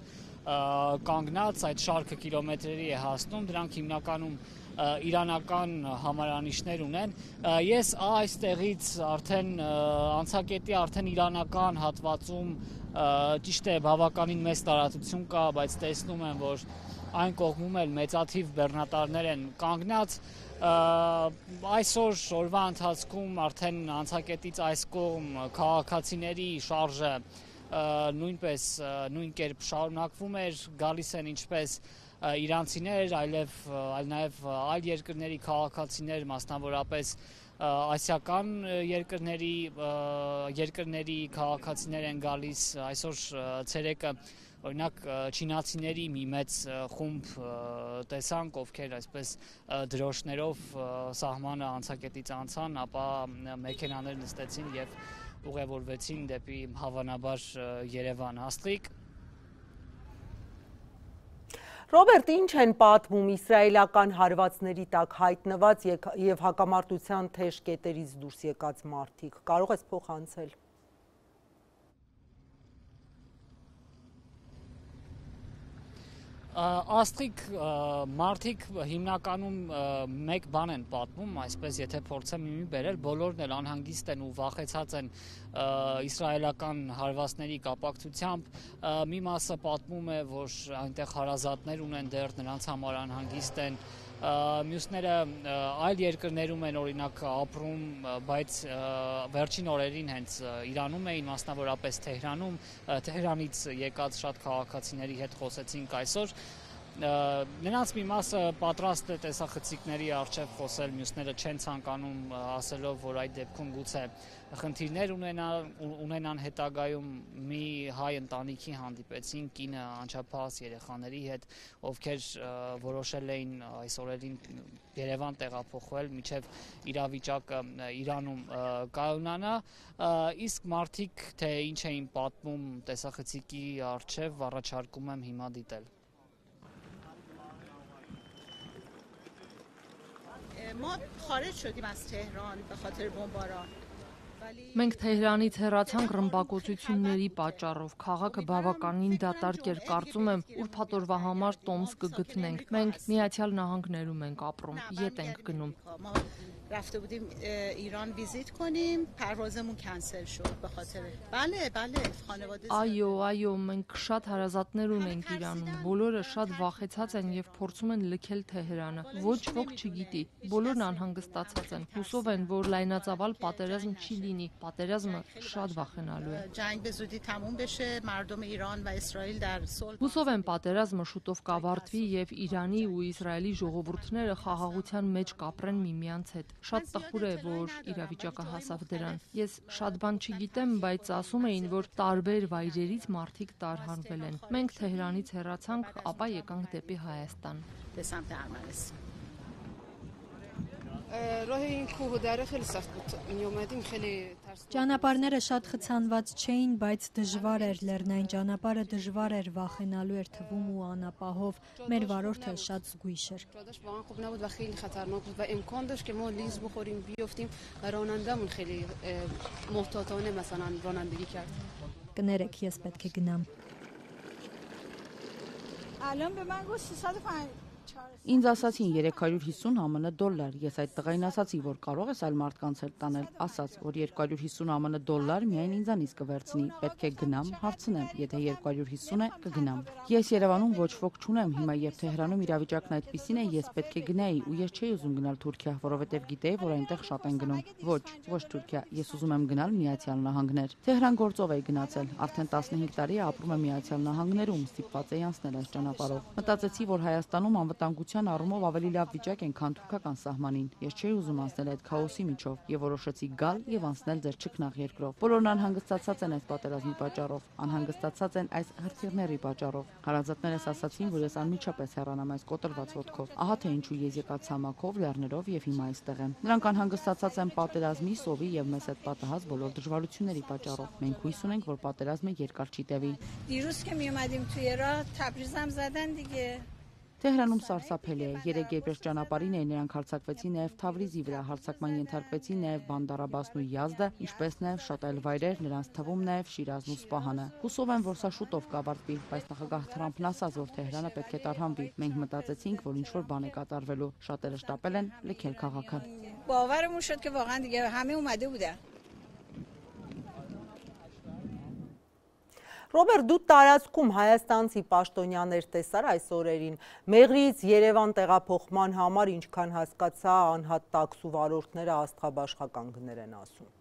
կանգնած, այդ շարքը կիլոմետրերի է հասնում, դրանք հիմնականում իրանական համարանիշներ ունեն։ Ես այստեղից արդեն անցակետի արդեն իրանական հատվածում ճիշտ է բավականին մեծ տարածություն կա, բայց տեսնում եմ, որ այն կողմում էլ մեծաթիվ բեռնատարներ են կանգնած։ Այսօր օրվա ընթացքում արդեն անցակետից այս կողմ քաղաքացիների շարժը նույնպես նույն կերպ շարունակվում էր, գալիս են ինչպես իրանցիներ, այլ նաև այլ երկրների քաղաքացիներ, մասնավորապես ասիական երկրների քաղաքացիներ են գալիս, այսօր ցերեկը օրինակ չինացիների մի մեծ խումբ տեսանք, ովքեր այսպես դրոշներով սահմանը անցակետից անցան, ապա մեքենաներ նստեցին եւ ուղևորվեցին դեպի հավանաբար Երևան։ Աստղիկ։ Ռոբերտ, ինչ են պատմում իսրայելական հարվածների տակ հայտնված եւ հակամարտության թեժ կետերից դուրս եկած մարդիկ, կարող ես փոխանցել։ Աստղիկ մարդիկ հիմնականում մեկ բան են պատմում, այսպես եթե փորձեմ իմի բերել, բոլորն էլ անհանգիստ են ու վախեցած են իսրայելական հարվածների կապակցությամբ, մի մասը պատմում է, որ այնտեղ հարազատներ ունեն դեռ, նրանց համար անհանգիստ են, մյուսները այլ երկրներում են օրինակ ապրում, բայց վերջին օրերին հենց Իրանում էին, մասնավորապես Թեհրանում, Թեհրանից եկած շատ քաղաքացիների հետ խոսեցինք այսօր, նրանց մի մասը պատրաստ է տեսախցիկների առջև խոսել, մյուսները չեն ցանկանում, ասելով, որ այդ դեպքում գուցե խնդիրներ ունենան հետագայում, մի հայ ընտանիքի հանդիպեցին, կինը անչափահաս երեխաների հետ, ովքեր որոշել էին այս օրերին Երևան տեղափոխվել, մինչև իրավիճակը Իրանում կայունանա, իսկ մարդիկ թե ինչ էին պատմում տեսախցիկի առջև, առաջարկում եմ հիմա դիտել. ما خارج شدیم از تهران به خاطر بمباران. Մենք Թեհրանից հեռացանք ռմբակոծությունների պատճառով, քաղաքը բավականին դատարկ էր, կարծում եմ, ուրբաթ օրվա համար տոմս կգտնենք, մենք Միացյալ Նահանգներում ենք ապրում, ետ ենք գնում. رفته بودیم ایران ویزیت کنیم پروازمون کنسل شد به خاطر بله خانواده Այո, մենք շատ հարազատներ ունենք Իրանում, բոլորը շատ վախեցած են եւ փորձում են լքել Թեհրանը, ոչ ոք չգիտի, բոլորն անհանգստացած են, հուսով են, որ լայնածավալ պատերազմ չի լինի, պատերազմը շատ վախենալու է. جنگ به زودی تموم بشه مردم ایران و اسرائیل در صلح Հուսով են պատերազմը շուտով կավարտվի եւ Իրանի ու Իսրայելի ժողովուրդները խաղաղության մեջ կապրեն միմյանց հետ. Շատ տխուր է, որ իրավիճակը հասավ դրան. Ես շատ բան չգիտեմ, բայց ասում էին, որ տարբեր վայրերից մարդիկ տարհանվել են. Մենք Թեհրանից հեռացանք, ապա եկանք դեպի Հայաստան. به سمت ارمنستان. راه این کوه و دره خیلی سخت بود. می اومدیم خیلی Ճանապարհները շատ խցանված չէին, բայց դժվար էր լեռնային ճանապարհը դժվար էր, վախենալու էր թվում ու անապահով, մեր վարորդը շատ զգույշ էր. جادش واقعا خوب نبود و خیلی خطرناک بود و امکان داشت که ما لیز بخوریم بیافتیم و رانندمون خیلی محتاطانه مثلا رانندگی کرد. Կներեք, ես պետք է գնամ. الان به من گفت 305 Ինձ ասացին 350 ԱՄՆ դոլար, ես այդ տղային ասացի, որ կարող ես այլ մարդկանց հետ տանել, ասաց, որ 250 ԱՄՆ դոլար միայն ինձանից կվերցնի, պետք է գնամ, հարցնեմ, եթե 250 է, կգնամ։ Ես Երևանում ոչ ոք չունեմ, հիմա եւ Թեհրանում իրավիճակն այդպիսին է, ես պետք է գնայի ու ես չէի ուզում գնալ Թուրքիա, որովհետեւ գիտեի, որ այնտեղ շատ են գնում։ Ոչ Թուրքիա, ես ուզում եմ գնալ Միացյալ Նահանգներ։ Թեհրան գործով էի գնացել, արդեն 15 տարի ապրում եմ Միացյալ Նահանգներում, ստիպված էի անցնել այս ճանապարհով։ Մտածեցի, որ Հայաստանում անվտանգության առումով ավելի լավ վիճակ են, քան թուրքական սահմանին։ Ես չէի ուզում անցնել այդ քաոսի միջով եւ որոշեցի գալ եւ անցնել ձեր ճկնաղ երկրով։ Բոլորն անհանգստացած են այս պատերազմի պատճառով, անհանգստացած են այս հրթիռների պատճառով։ Հարազատներս ասացին, որ ես անմիջապես հեռանամ այս կոտրված ոտքով։ Ահա թե ինչու ես եկած ցամաքով, լեռներով եւ հիմա այստեղ եմ։ Նրանք անհանգստացած են պատերազմի, սովի եւ մեզ հետ պատահած բոլոր դժվարությունների պատճառով։ Մենք հույս ունենք, որ պատերազմը երկար չի տևի։ دیروز که می اومدیم توی راه تبریزم زدن دیگه Թեհրանում սարսափելի է, 3 երկրորդ ճանապարհին նրանք հարձակվեցին նաև Թավրիզի վրա, հարձակման ենթարկվեցին նաև Բանդարաբասն ու Յազդը, ինչպես նաև շատ այլ վայրեր, նրանց թվում նաև Շիրազն ու Սպահանը։ Հուսով եմ, որ սա շուտով կավարտվի, բայց նախագահ Թրամփն ասաց, որ Թեհրանը պետք է տարհանվի։ Մենք մտածեցինք, որ ինչ-որ բան է կատարվելու, շատերը շտապել են լքել քաղաքը։ باورمون شد که واقعا دیگه همه اومده بودن Ռոբերտ, դու տարածքում հայաստանցի պաշտոնյաներ տեսար այս օրերին, Մեղրիից Երևան տեղափոխման համար ինչքան հասկացա անհատ տաքսու վարորդները աստղաբաշխական գներ են ասում։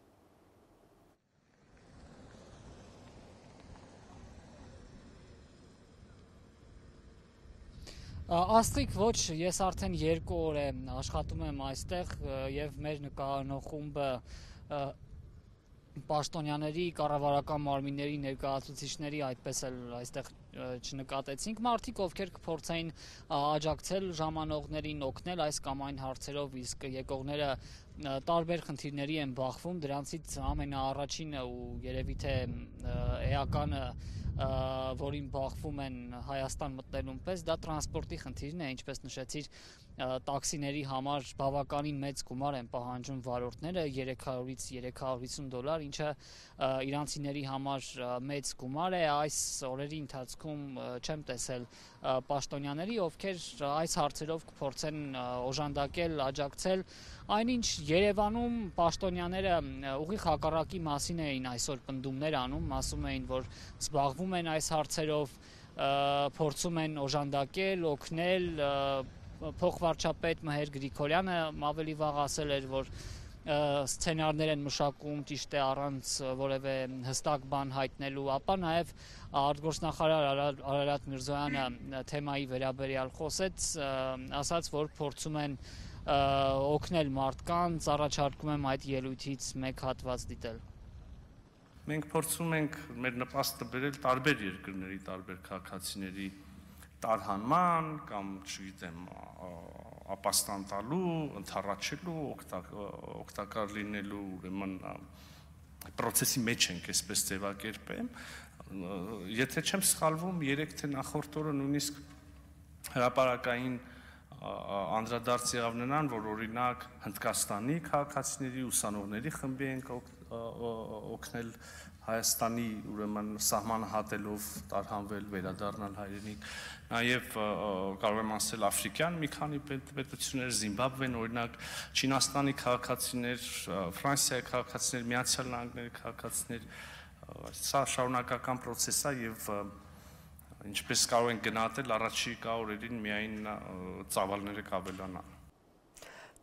Աստղիկ ոչ, ես արդեն 2 օր եմ աշխատում եմ այստեղ եւ մեր նկարանող խումբը պաշտոնյաների, կառավարական մարմինների ներկայացուցիչների այդպես էլ այստեղ չնկատեցինք, մարդիկ ովքեր կփորձեին աջակցել ժամանողներին, օգնել այս կամ այն հարցերով, իսկ եկողները տարբեր խնդիրների են բախվում, դրանցից ամենաառաջինը ու երևի թե էականը, որին բախվում են Հայաստան մտնելուն պես, դա տրանսպորտի խնդիրն է, ինչպես նշեցիր, տաքսիների համար բավականին մեծ գումար են պահանջում վարորդները, 300-ից 350 դոլար, ինչը իրանցիների համար մեծ գումար է, այս օրերի ընթացքում ընթացքում չեմ տեսել պաշտոնյաների, ովքեր այս հարցերով կփորձեն օժանդակել, աջակցել, այնինչ Երևանում պաշտոնյաները ուղիղ հակառակի մասին էին այսօր պնդումներ անում, ասում էին, որ զբաղվում են այս հարցերով, փորձում են օժանդակել, օգնել, փոխվարչապետ Մհեր Գրիգորյանը ավելի վաղ ասել էր, որ սցենարներ են մշակում, ճիշտ է, առանց որևէ հստակ բան հայտնելու, ապա նաև արտգործնախարար Արարատ Միրզոյանը թեմայի վերաբերյալ խոսեց, ասաց, որ փորձում են օգնել մարդկանց, առաջարկում եմ այդ ելույթից մեկ հատված դիտել։ Մենք փորձում ենք մեր նպաստը բերել տարբեր երկրների, տարբեր քաղաքացիների տարհանման կամ, չգիտեմ, ապաստան տալու, ընդառաջելու, օգտակար լինելու, ուրեմն պրոցեսի մեջ ենք, այսպես ձևակերպեմ։ Եթե չեմ սխալվում, 3 թե նախորդ օրը նույնիսկ հրապարակային անդրադարձ եղավ նրան, որ օրինակ Հնդկաստանի քաղաքացիների ուսանողների խմբի ենք օգնել Հայաստանի ուրեմն սահմանը հատելով տարհանվել, վերադառնալ հայրենիք, նաև կարող եմ ասել աֆրիկյան մի քանի պետություններ, Զիմբաբվեն, օրինակ Չինաստանի քաղաքացիներ, Ֆրանսիայի քաղաքացիներ, Միացյալ Նահանգների քաղաքացիներ, սա շարունակական պրոցես է եւ ինչպես կարող ենք գնահատել առաջիկա օրերին միայն ծավալները կավելանան։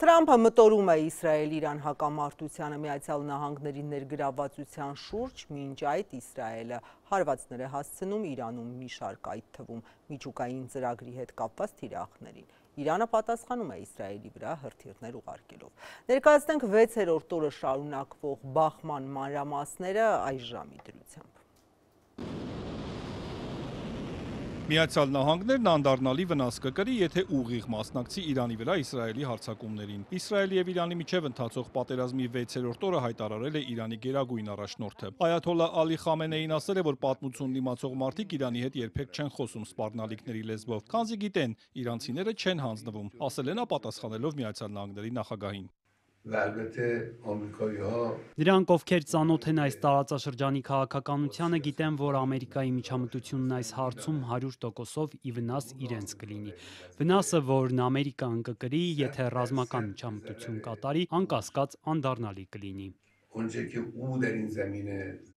Թրամփը մտորում է Իսրայել-Իրան հակամարտությանը Միացյալ Նահանգների ներգրավվածության շուրջ, մինչ այդ Իսրայելը հարվածներ է հասցնում Իրանում մի շարք, այդ թվում միջուկային ծրագրի հետ կապված թիրախներին։ Իրանը պատասխանում է Իսրայելի վրա հրթիռներ ուղարկելով։ Ներկայացնենք 6-րդ օրը շարունակվող բախման մանրամասները այս ժամի դրությամբ։ Միացյալ Նահանգներն անդառնալի վնաս կկրի, եթե ուղիղ մասնակցի Իրանի վրա Իսրայելի հարձակումներին։ Իսրայելի եւ Իրանի միջև ընթացող պատերազմի 6-րդ օրը հայտարարել է Իրանի գերագույն առաջնորդը։ Այաթոլլա Ալի Խամենեին ասել է, որ պատմություն դիմացող մարդիկ Իրանի հետ երբեք չեն խոսում սպառնալիքների լեզվով, քանզի գիտեն, իրանցիները չեն հանձնվում, ասել է նա պատասխանելով Միացյալ Նահանգների նախագահին։ Նրանք, ովքեր ծանոթ են այս տարածաշրջանի քաղաքականությանը, գիտեն, որ Ամերիկայի միջամտությունն այս հարցում 100%-ով ի վնաս իրենց կլինի։ Վնասը, որն Ամերիկան կկրի, եթե ռազմական միջամտություն կատարի, անկասկած անդառնալի կլինի։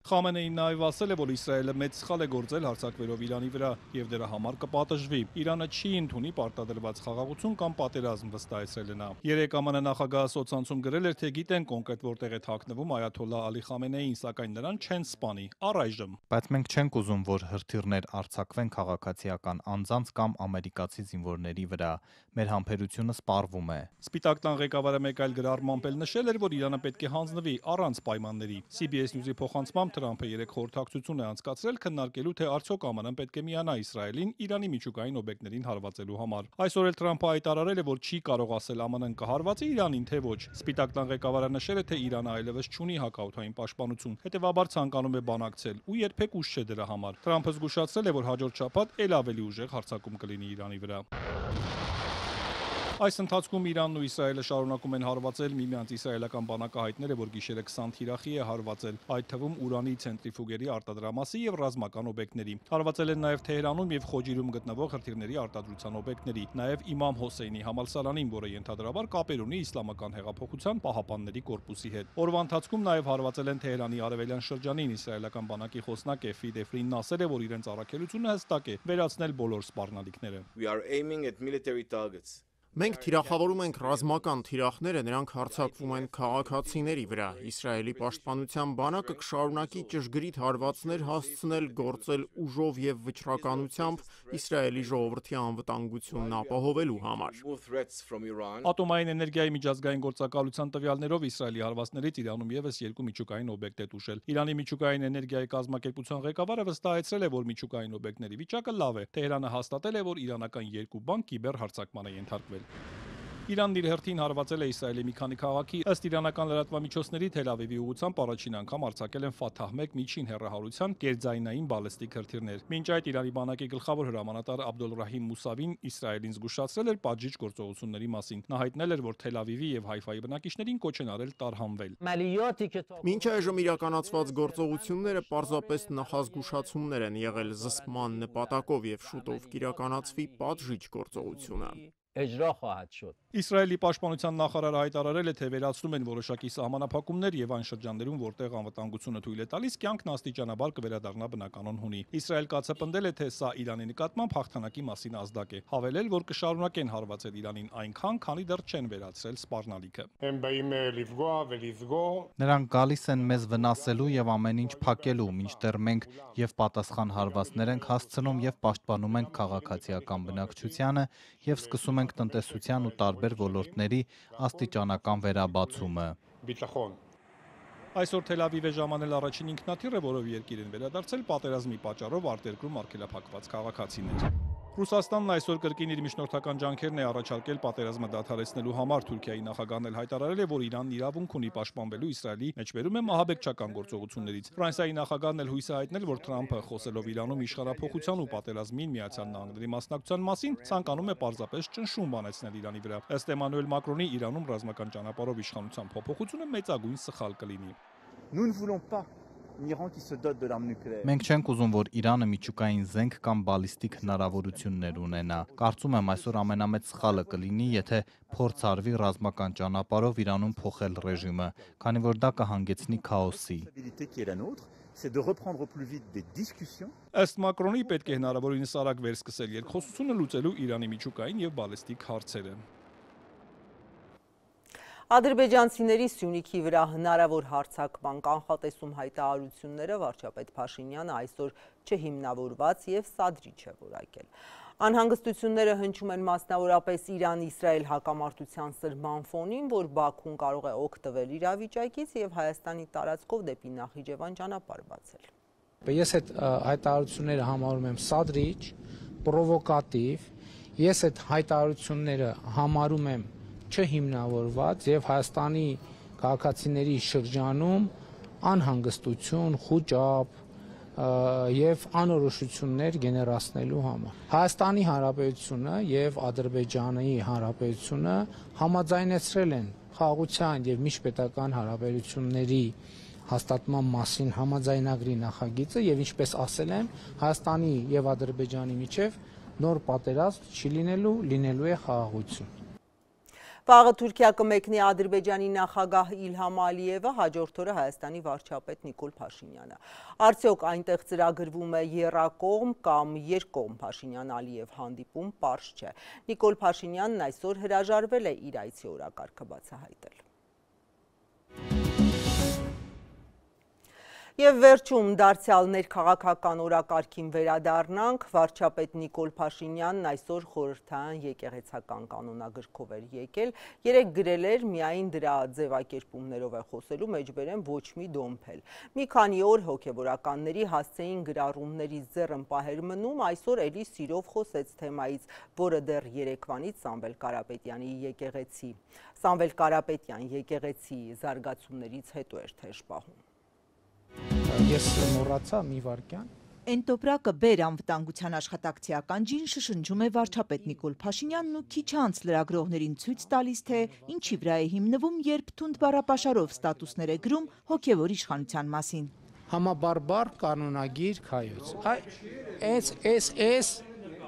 Խամենեին նաև ասել է, որ Իսրայելը մեծ սխալ է գործել հարձակվելով Իրանի վրա եւ դրա համար կպատժվի։ Իրանը չի ընդունի պարտադրված խաղաղություն կամ պատերազմ, վստահեցրել է նա։ 3 ԱՄՆ նախագահը սոցցանցում գրել էր, թե գիտեն կոնկրետ որտեղ է թաքնվում այաթոլլա Ալի Խամենեին, սակայն նրան չեն սպանի առայժմ։ Բայց մենք չենք ուզում, որ հրթիռներ արձակվեն քաղաքացիական անձանց կամ ամերիկացի զինվորների վրա։ Մեր համբերությունը սպառվում է։ Սպիտակ տան ղեկավարը մեկ այլ գրառմամբ էլ նշել էր, որ Իրանը պետք է հանձնվի առանց պայմանների։ CBS News-ի փոխանցմամբ Թրամփը 3 խորհրդակցություն է անցկացրել քննարկելու, թե արդյոք ԱՄՆ-ն պետք է միանա Իսրայելին Իրանի միջուկային օբյեկտներին հարվածելու համար։ Այսօր էլ Թրամփը հայտարարել է, որ չի կարող ասել ԱՄՆ-ն կհարվածի Իրանին, թե ոչ։ Սպիտակ տան ղեկավարը նշել է, թե Իրանը այլևս չունի հակաօդային պաշտպանություն, հետևաբար ցանկանում է բանակցել ու երբեք ուշ չէ դրա համար։ Թրամփը զգուշացրել է, որ հաջորդ շաբաթ ել ավելի ուժեղ հարձակում կլինի Իրանի վրա։ Այս ընթացքում Իրանն ու Իսրայելը շարունակում են հարվածել միմյանց իսրայելական բանակը հայտնել է, որ գիշերը 20 թիրախի է հարվածել, այդ թվում ուրանի ցենտրիֆուգերի արտադրամասի եւ ռազմական օբյեկտների։ Հարվածել են նաեւ Թեհրանում եւ Խոջիրում գտնվող հրթիռների արտադրության օբյեկտների, նաեւ Իմամ Հոսեյնի համալսարանին, որը ենթադրաբար կապեր ունի Իսլամական հեղափոխության պահապանների կորպուսի հետ։ Օրվա ընթացքում նաեւ հարվածել են Թեհրանի արևելյան շրջանին, իսրայելական բանակի խոսնակ Էֆի Դեֆրինն ասել է, որ իրենց առաքելությունը հստակ է՝ վերացնել բոլոր սպառնալիքները։ Մենք թիրախավորում ենք ռազմական թիրախները, նրանք հարձակվում են քաղաքացիների վրա։ Իսրայելի պաշտպանության բանակը կշարունակի ճշգրիտ հարվածներ հասցնել, գործել ուժով եւ վճռականությամբ Իսրայելի ժողովրդի անվտանգությունն ապահովելու համար։ Ատոմային էներգիայի միջազգային գործակալության տվյալներով Իսրայելի հարվածներից Իրանում եւս 2 միջուկային օբյեկտ է տուժել։ Իրանի միջուկային էներգիայի կազմակերպության ղեկավարը վստահեցրել է, որ միջուկային օբյեկտների վիճակը լավ է։ Թեհրանը հաստատել է, որ իրանական 2 բանկ կիբեր հարձակման է ենթարկվել։ Իրանն իր հերթին հարվածել է Իսրայելի մի քանի քաղաքի, ըստ իրանական լրատվամիջոցների Թել Ավիվի ուղղությամբ առաջին անգամ արձակել են Ֆաթահ-1 միջին հեռահարության գերձայնային բալեստիկ հրթիռներ։ Մինչ այդ Իրանի բանակի գլխավոր հրամանատար Աբդոլռահիմ Մուսավին Իսրայելին զգուշացրել էր պատժիչ գործողությունների մասին։ Նա հայտնել էր, որ Թել Ավիվի եւ Հայֆայի բնակիչներին կոչ են արել տարհանվել։ Մինչ այժմ իրականացված գործողությունները պարզապես նախազգուշացումներ են եղել զսպման նպատակով եւ շուտով կիրականացվի պատժիչ գործողությունը։ Իսրայելի պաշտպանության նախարարը հայտարարել է, թե վերացնում են որոշակի սահմանափակումներ եւ այն շրջաններում, որտեղ անվտանգությունը թույլ է տալիս, կյանքն աստիճանաբար կվերադառնա բնականon հունի։ Իսրայել կացը պնդել է, թե սա Իրանի նկատմամբ հաղթանակի մասին ազդակ է։ Հավելել, որ կշարունակեն հարվածել Իրանին այնքան, քանի դեռ չեն վերացրել սպառնալիքը։ Նրանք գալիս են մեզ վնասելու եւ ամեն ինչ փակելու, մինչդեռ մենք եւ պատասխան հարվածներ ենք հասցնում եւ պաշտպանում ենք քաղաքացիական բնակչությանը եւ սկսում ենք տնտեսության ու տարբեր ոլորտների աստիճանական վերաբացումը։ Այսօր Թել Ավիվ է ժամանել առաջին ինքնաթիռը, որով երկիր են վերադարձել պատերազմի պատճառով արտերկրում արգելափակված քաղաքացիներ։ Ռուսաստանն այսօր կրկին իր միջնորդական ջանքերն է առաջարկել պատերազմը դադարեցնելու համար։ Թուրքիայի նախագահն էլ հայտարարել է, որ Իրանն իրավունք ունի պաշտպանվելու Իսրայելի մեջբերում է մահաբեկչական գործողություններից։ Ֆրանսիայի նախագահն էլ հույս է հայտնել, որ Թրամփը, խոսելով Իրանում իշխանափոխության ու պատերազմին Միացյալ Նահանգների մասնակցության մասին, ցանկանում է պարզապես ճնշում բանեցնել Իրանի վրա։ Ըստ Էմանուել Մակրոնի, Իրանում ռազմական ճանապարհով իշխանության փոփոխությունը մեծագույն սխալ կլինի։ Մենք չենք ուզում, որ Իրանը միջուկային զենք կամ բալիստիկ հնարավորություններ ունենա։ Կարծում եմ այսօր ամենամեծ սխալը կլինի, եթե փորձ արվի ռազմական ճանապարհով Իրանում փոխել ռեժիմը, քանի որ դա կհանգեցնի քաոսի։ Ըստ Մակրոնի պետք է հնարավորինս արագ վերսկսել երկխոսությունը լուծելու Իրանի միջուկային եւ բալիստիկ հարցերը։ Ադրբեջանցիների Սյունիքի վրա հնարավոր հարձակման կանխատեսում հայտարարությունները վարչապետ Փաշինյանը այսօր չհիմնավորված եւ սադրիչ է որակել։ Անհանգստությունները հնչում են մասնավորապես Իրան-Իսրայել հակամարտության սրման ֆոնին, որ Բաքուն կարող է օգտվել իրավիճակից եւ Հայաստանի տարածքով դեպի Նախիջևան ճանապարհ բացել։ Ես այդ հայտարարությունները համարում եմ սադրիչ, պրովոկատիվ, ես այդ հայտարարությունները համարում եմ չհիմնավորված եւ Հայաստանի քաղաքացիների շրջանում անհանգստություն, խուճապ եւ անորոշություններ գեներացնելու համար։ Հայաստանի Հանրապետությունը եւ Ադրբեջանի Հանրապետությունը համաձայնեցրել են խաղաղության եւ միջպետական հարաբերությունների հաստատման մասին համաձայնագրի նախագիծը եւ ինչպես ասել եմ, Հայաստանի եւ Ադրբեջանի միջև նոր պատերազմ չի լինելու է խաղաղություն։ Վաղը Թուրքիա կմեկնի Ադրբեջանի նախագահ Իլհամ Ալիևը, հաջորդ օրը Հայաստանի վարչապետ Նիկոլ Փաշինյանը։ Արդյոք այնտեղ ծրագրվում է եռակողմ կամ երկկողմ Փաշինյան-Ալիև հանդիպում, պարզ չէ։ Նիկոլ Փաշինյանն այսօր հրաժարվել է իր այցի օրակարգը բացահայտել։ Եվ վերջում դարձյալ ներքաղաքական օրակարգին վերադառնանք, վարչապետ Նիկոլ Փաշինյանն այսօր խորհրդային եկեղեցական կանոնագրքով էր եկել, երեկ գրել էր միայն դրա ձևակերպումներով է խոսելու, մեջբերեմ ոչ մի դոմփել։ Մի քանի օր հոգևորականների հասցեին գրառումների ձեռն պահեր մնում, այսօր էլի սիրով խոսեց թեմայից, որը դեռ երեկվանից Սամվել Կարապետյան եկեղեցի զարգացումներից հետո էր թեժ պահում։ Ես մոռացա մի վարքյան։ Էն տոպրակը բեր անվտանգության աշխատակցի ականջին շշնջում է վարչապետ Նիկոլ Փաշինյանն ու քիչ անց լրագրողներին ցույց տալիս, թե ինչի վրա է հիմնվում, երբ թունդ բառապաշարով ստատուսներ է գրում հոգևոր իշխանության մասին։ Համաբարբար կանոնագիր քայոց։ Այս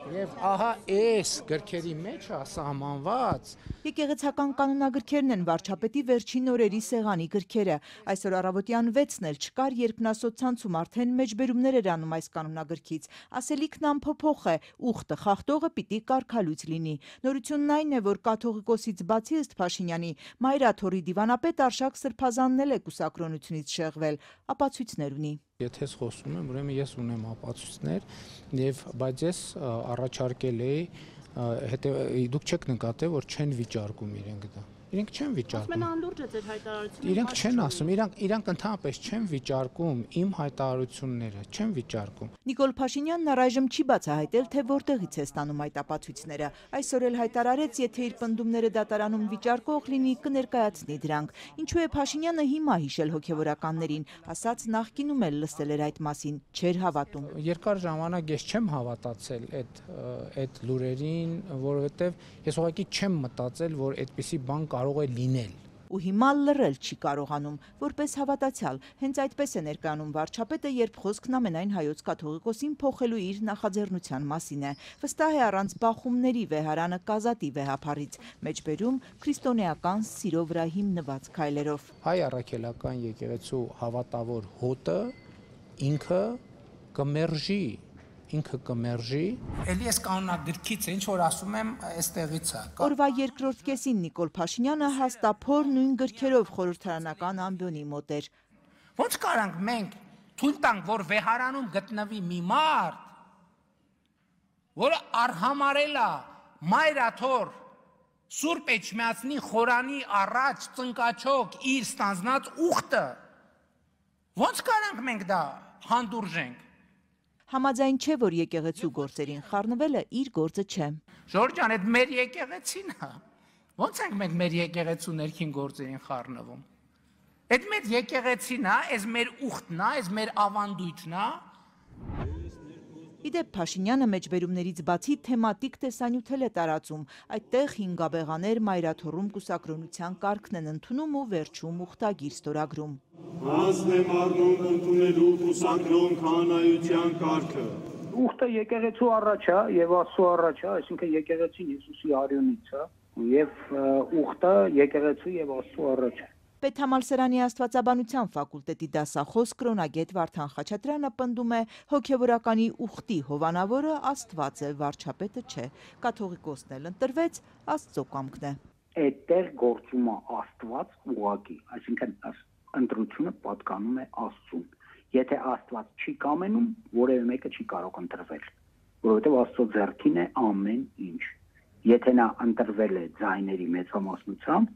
եւ ահա այս գրքերի մեջ է սահմանված։ Եկեղեցական կանոնագրքերն են վարչապետի վերջին օրերի սեղանի գրքերը։ Այսօր առավոտյան 6-ն էլ չկար, երբ նա սոցցանցում արդեն մեջբերումներ էր անում այս կանոնագրքից։ Ասելիքն ամփոփող է, ուխտը խախտողը պիտի կարգալույց լինի։ Նորությունն այն է, որ կաթողիկոսից բացի ըստ Փաշինյանի Մայրաթորի դիվանապետ Արշակ Սրբազանն էլ է կուսակրոնությունից շեղվել, ապացույցներ ունի։ Եթե ես խոսում եմ, ուրեմն ես ունեմ ապացույցներ, բայց ես առաջարկել էի, դուք չեք նկատել, որ չեն վիճարկում իրենք դա։ Իրենք չեն վիճարկում։ Ասում են անլուրջ է ձեր հայտարարությունը։ Իրենք չեն ասում, իրանք ընդհանրապես չեն վիճարկում իմ հայտարարությունները, չեն վիճարկում։ Նիկոլ Փաշինյանն առայժմ չի բացահայտել, թե որտեղից է ստանում այդ ապացույցները։ Այսօր էլ հայտարարեց, եթե իր պնդումները դատարանում վիճարկող լինի, կներկայացնի դրանք։ Ինչու է Փաշինյանը հիմա հիշել հոգևորականներին, ասաց նախկինում էլ լսել էր այդ մասին, չէր հավատում։ Երկար ժամանակ ես չեմ հավատացել այդ լուրերին, որովհետև ես ուղղակի չեմ մտածել, որ այդպիսի բան կարող է լինել։ Ու հիմա լռել չի կարողանում, որպես հավատացյալ։ Հենց այդպես է ներկայանում վարչապետը, երբ խոսքն ամենայն հայոց կաթողիկոսին փոխելու իր նախաձեռնության մասին է։ Վստահ է առանց բախումների վեհարանը կազատի վեհափառից, մեջբերում քրիստոնեական սիրո վրա հիմնված քայլերով։ Հայ առաքելական եկեղեցու հավատավոր հոտը ինքը կմերժի, էլի ես կանոնագրքից ինչ որ ասում եմ, այստեղից է։ Օրվա երկրորդ կեսին Նիկոլ Փաշինյանը հաստափոր նույն գրքերով խորհրդարանական ամբիոնի մոտ էր։ Ոնց կարանք մենք թույլ տանք, որ վեհարանում գտնվի մի մարդ, որը արհամարել է մայրաթոր Սուրբ Էջմիածնի խորանի առաջ ծնկաչոք իր ստանձնած ուխտը, ոնց կարանք մենք դա հանդուրժենք։ Համաձայն չէ, որ եկեղեցու գործերին խառնվելը իր գործը չէ։ Ժորժ ջան, այդ մեր եկեղեցին է։ Ոնց ենք մենք մեր եկեղեցու ներքին գործերին խառնվում։ Այդ մեր եկեղեցին է, այս մեր ուխտն է, այս մեր ավանդույթն է։ Իդեպ Փաշինյանը մեջբերումներից բացի թեմատիկ տեսանյութ է տարածում, այդտեղ հինգաբեղաներ մայրաթոռում կուսակրոնության կարգն են ընդունում ու վերջում ուխտագիր ստորագրում։ Հանձն եմ առնում ընդունելու կուսակրոն քահանայության կարգը։ Ուխտը եկեղեցու առաջ է եւ Աստծո առաջ է, այսինքն եկեղեցին Հիսուսի արյունից է, եւ ուխտը եկեղեցու եւ Աստծո առաջ է։ Պետհամալսարանի Աստվածաբանության ֆակուլտետի դասախոս կրոնագետ Վարդան Խաչատրյանը պնդում է հոգևորականի ուխտի հովանավորը Աստված է, վարչապետը չէ։ Կաթողիկոսն էլ ընտրվեց, Աստծո կամքն է։ Այդտեղ գործում է Աստված ուղղակի, այսինքն ընտրությունը պատկանում է Աստծուն։ Եթե Աստված չի կամենում, որևէ մեկը չի կարող ընտրվել, որովհետև Աստծո ձեռքին է ամեն ինչ։ Եթե նա ընտրվել է ձայների մեծամասնությամբ,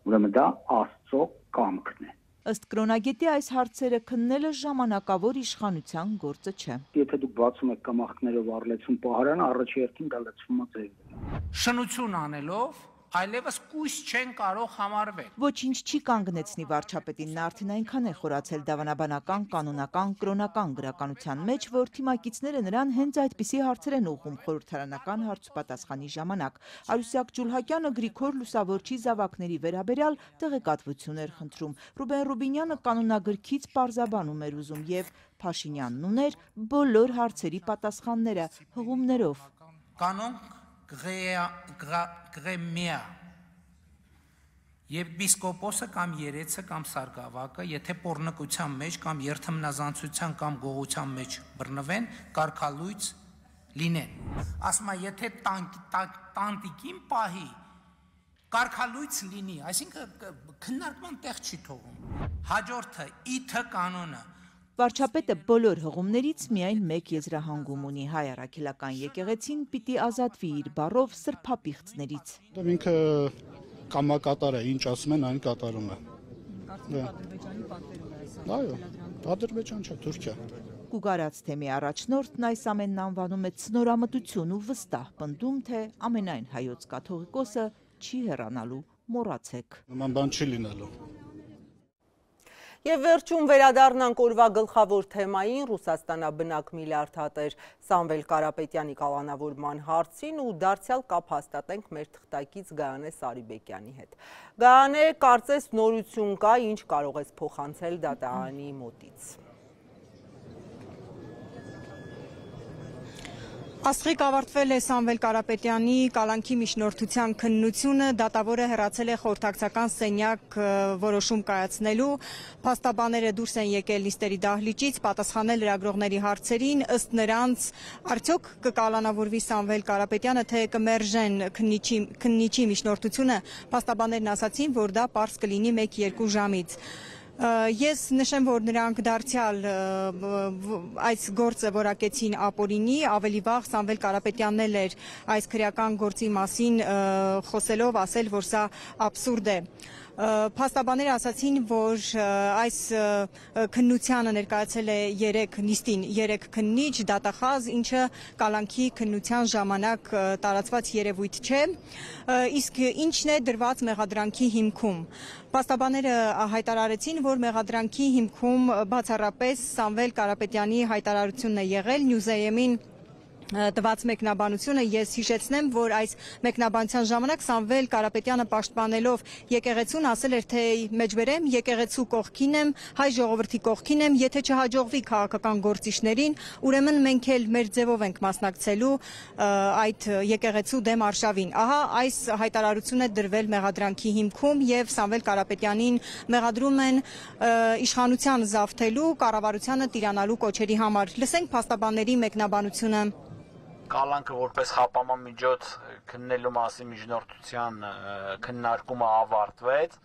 ուրեմն դա Աստծո կամքն է։ Ըստ կրոնագետի այս հարցերը քննելը ժամանակավոր իշխանության գործը չէ։ Եթե դուք բացում եք կամախներով առլեցուն պահարանը, առաջերտին դա լցվում է ձևով։ Շնություն անելով այլևս կույս չեն կարող համարվել։ Ոչինչ չի կանգնեցնի վարչապետին, նա արդեն այնքան է խորացել դավանաբանական, կանոնական, կրոնական գրականության մեջ, որ թիմակիցները նրան հենց այդպիսի հարցեր են ուղղում խորհրդարանական հարցուպատասխանի ժամանակ։ Արուսյակ Ջուլհակյանը Գրիգոր Լուսավորչի զավակների վերաբերյալ տեղեկատվություն էր խնդրում։ Ռուբեն Ռուբինյանը կանոնագրքից պարզաբանում էր ուզում եւ Փաշինյանն ուներ բոլոր հարցերի պատասխանները հղումներով։ Կանոն Գրեմիա Եպիսկոպոսը կամ երեցը կամ սարգսակը, եթե պոռնկության մեջ կամ երթմնազանցության կամ գողության մեջ բռնվեն, կարգալույծ լինեն։ Ասում է, եթե տանտիկին պահի, կարգալույծ լինի, այսինքն քննարկման տեղ չի թողում։ Հաջորդը իթ կանոնը։ Վարչապետը բոլոր հղումներից միայն մեկ եզրահանգում ունի՝ հայ առաքելական եկեղեցին պիտի ազատվի իր բառով սրբապիղծներից։ Ինքը կամակատար է, ինչ ասում են, այն կատարում է։ Ադրբեջանի պատվերում է այս։ Այո, Ադրբեջան չէ, Թուրքիա։ Կուգարած թեմի առաջնորդն այս ամենն անվանում է ցնորամտություն ու վստահ պնդում, թե ամենայն հայոց կաթողիկոսը չի հեռանալու, մոռացեք։ Նման բան չի լինելու։ Եվ վերջում վերադառնանք օրվա գլխավոր թեմային Ռուսաստանաբնակ միլիարդատեր Սամվել Կարապետյանի կալանավորման հարցին ու դարձյալ կապ հաստատենք մեր թղթակից Գայանե Սարիբեկյանի հետ։ Գայանե, կարծես նորություն կա, ինչ կարող ես փոխանցել դատարանի մոտից։ Աստղիկ ավարտվել է Սամվել Կարապետյանի կալանքի միջնորդության քննությունը, դատավորը հեռացել է խորհրդակցական սենյակ որոշում կայացնելու, փաստաբանները դուրս են եկել նիստերի դահլիճից, պատասխանել լրագրողների հարցերին, ըստ նրանց արդյոք կկալանավորվի Սամվել Կարապետյանը, թե կմերժեն քննիչի միջնորդությունը, փաստաբաններն ասացին, որ դա պարզ կլինի 1-2 ժամից։ Ես նշեմ, որ նրանք դարձյալ այս գործը որակեցին ապօրինի, ավելի վաղ Սամվել Կարապետյանն էլ էր այս քրեական գործի մասին խոսելով ասել, որ սա աբսուրդ է։ Փաստաբանները ասացին, որ այս քննությանը ներկայացել է 3 քննիչ, դատախազ, ինչը կալանքի քննության ժամանակ տարածված երևույթ չէ, իսկ ինչն է դրված մեղադրանքի հիմքում։ Փաստաբանները հայտարարեցին, որ մեղադրանքի հիմքում բացառապես Սամվել Կարապետյանի հայտարարությունն է եղել, Նյուզերեմին տված մեկնաբանությունը, ես հիշեցնեմ, որ այս մեկնաբանության ժամանակ Սամվել Կարապետյանը պաշտպանելով եկեղեցուն ասել էր, թե մեջբերեմ եկեղեցու կողքին եմ, հայ ժողովրդի կողքին եմ, եթե չհաջողվի քաղաքական գործիչներին, ուրեմն մենք էլ մեր ձևով ենք մասնակցելու այդ եկեղեցու դեմ արշավին։ Ահա այս հայտարարությունը դրվել մեղադրանքի հիմքում եւ Սամվել Կարապետյանին մեղադրում են իշխանության զավթելու, կառավարությանը տիրանալու կոչերի համար։ Լսենք փաստաբանների մեկնաբանությունը։ Կալանքը որպես խապաման միջոց քննելու մասին միջնորդության քննարկումը ավարտվեց,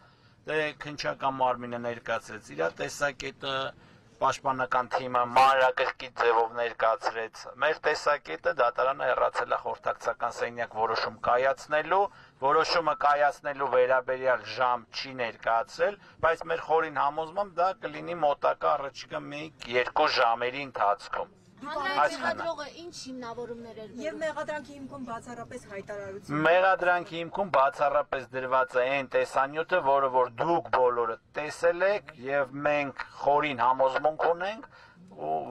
քննչական մարմինը ներկայացրեց իր տեսակետը, պաշտպանական թիմը մանրակրկիտ ձևով ներկայացրեց մեր տեսակետը, դատարանը հեռացել է խորհրդակցական սենյակ որոշում կայացնելու, որոշումը կայացնելու վերաբերյալ ժամ չի ներկայացրել, բայց մեր խորին համոզմամբ դա կլինի մոտակա առաջիկա 1-2 ժամերի ընթացքում։ Հանրահայտարարողը ինչ հիմնավորումներ էր Եվ մեղադրանքի հիմքում բացառապես հայտարարություն։ Մեղադրանքի հիմքում բացառապես դրված է այն տեսանյութը, որը որ դուք բոլորը տեսել եք եւ մենք խորին համոզմունք ունենք,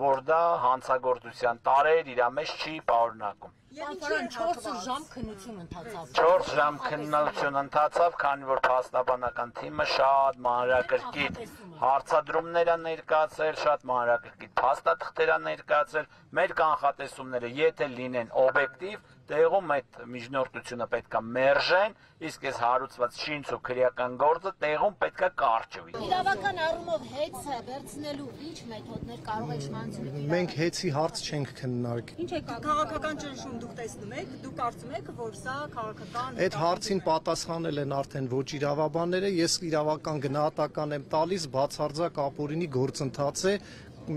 որ դա հանցագործության տարեր իր մեջ չի պարունակում։ 4 ժամ քննություն ընթացավ։ 4 ժամ քննություն ընթացավ, քանի որ փաստաբանական թիմը շատ մանրակրկիտ հարցադրումներ է ներկայացրել, շատ մանրակրկիտ փաստաթղթեր է ներկայացրել, մեր կանխատեսումները եթե լինեն օբյեկտիվ, տեղում այդ միջնորդությունը պետքա մերժեն, իսկ այս հարուցված շինց ու քրեական գործը տեղում պետքա կարճվի։ Իրավական առումով հեծը վերցնելու ինչ մեթոդներ կարող եք շմանցնել։ Մենք հեծի հարց չենք քննարկել։ Ինչ է քաղաքական ճնշում դուք տեսնում եք, դուք կարծում եք, որ սա քաղաքական Այդ հարցին պատասխանել են արդեն ոչ իրավաբանները, ես իրավական գնահատական եմ տալիս, բացարձակ ապօրինի գործընթաց է,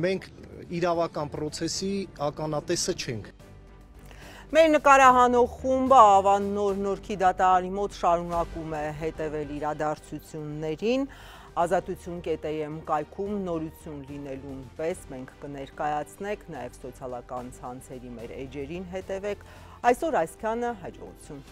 մենք իրավական process-ի ականատեսը չենք։ Մեր նկարահանող խումբը Ավան Նորքի դատարանի մոտ շարունակում է հետևել իրադարձություններին, Ազատություն.am կայքում նորություն լինելուն պես մենք կներկայացնենք, նաև սոցիալական ցանցերի մեր էջերին հետևեք, այսօր այսքանը, հաջողություն։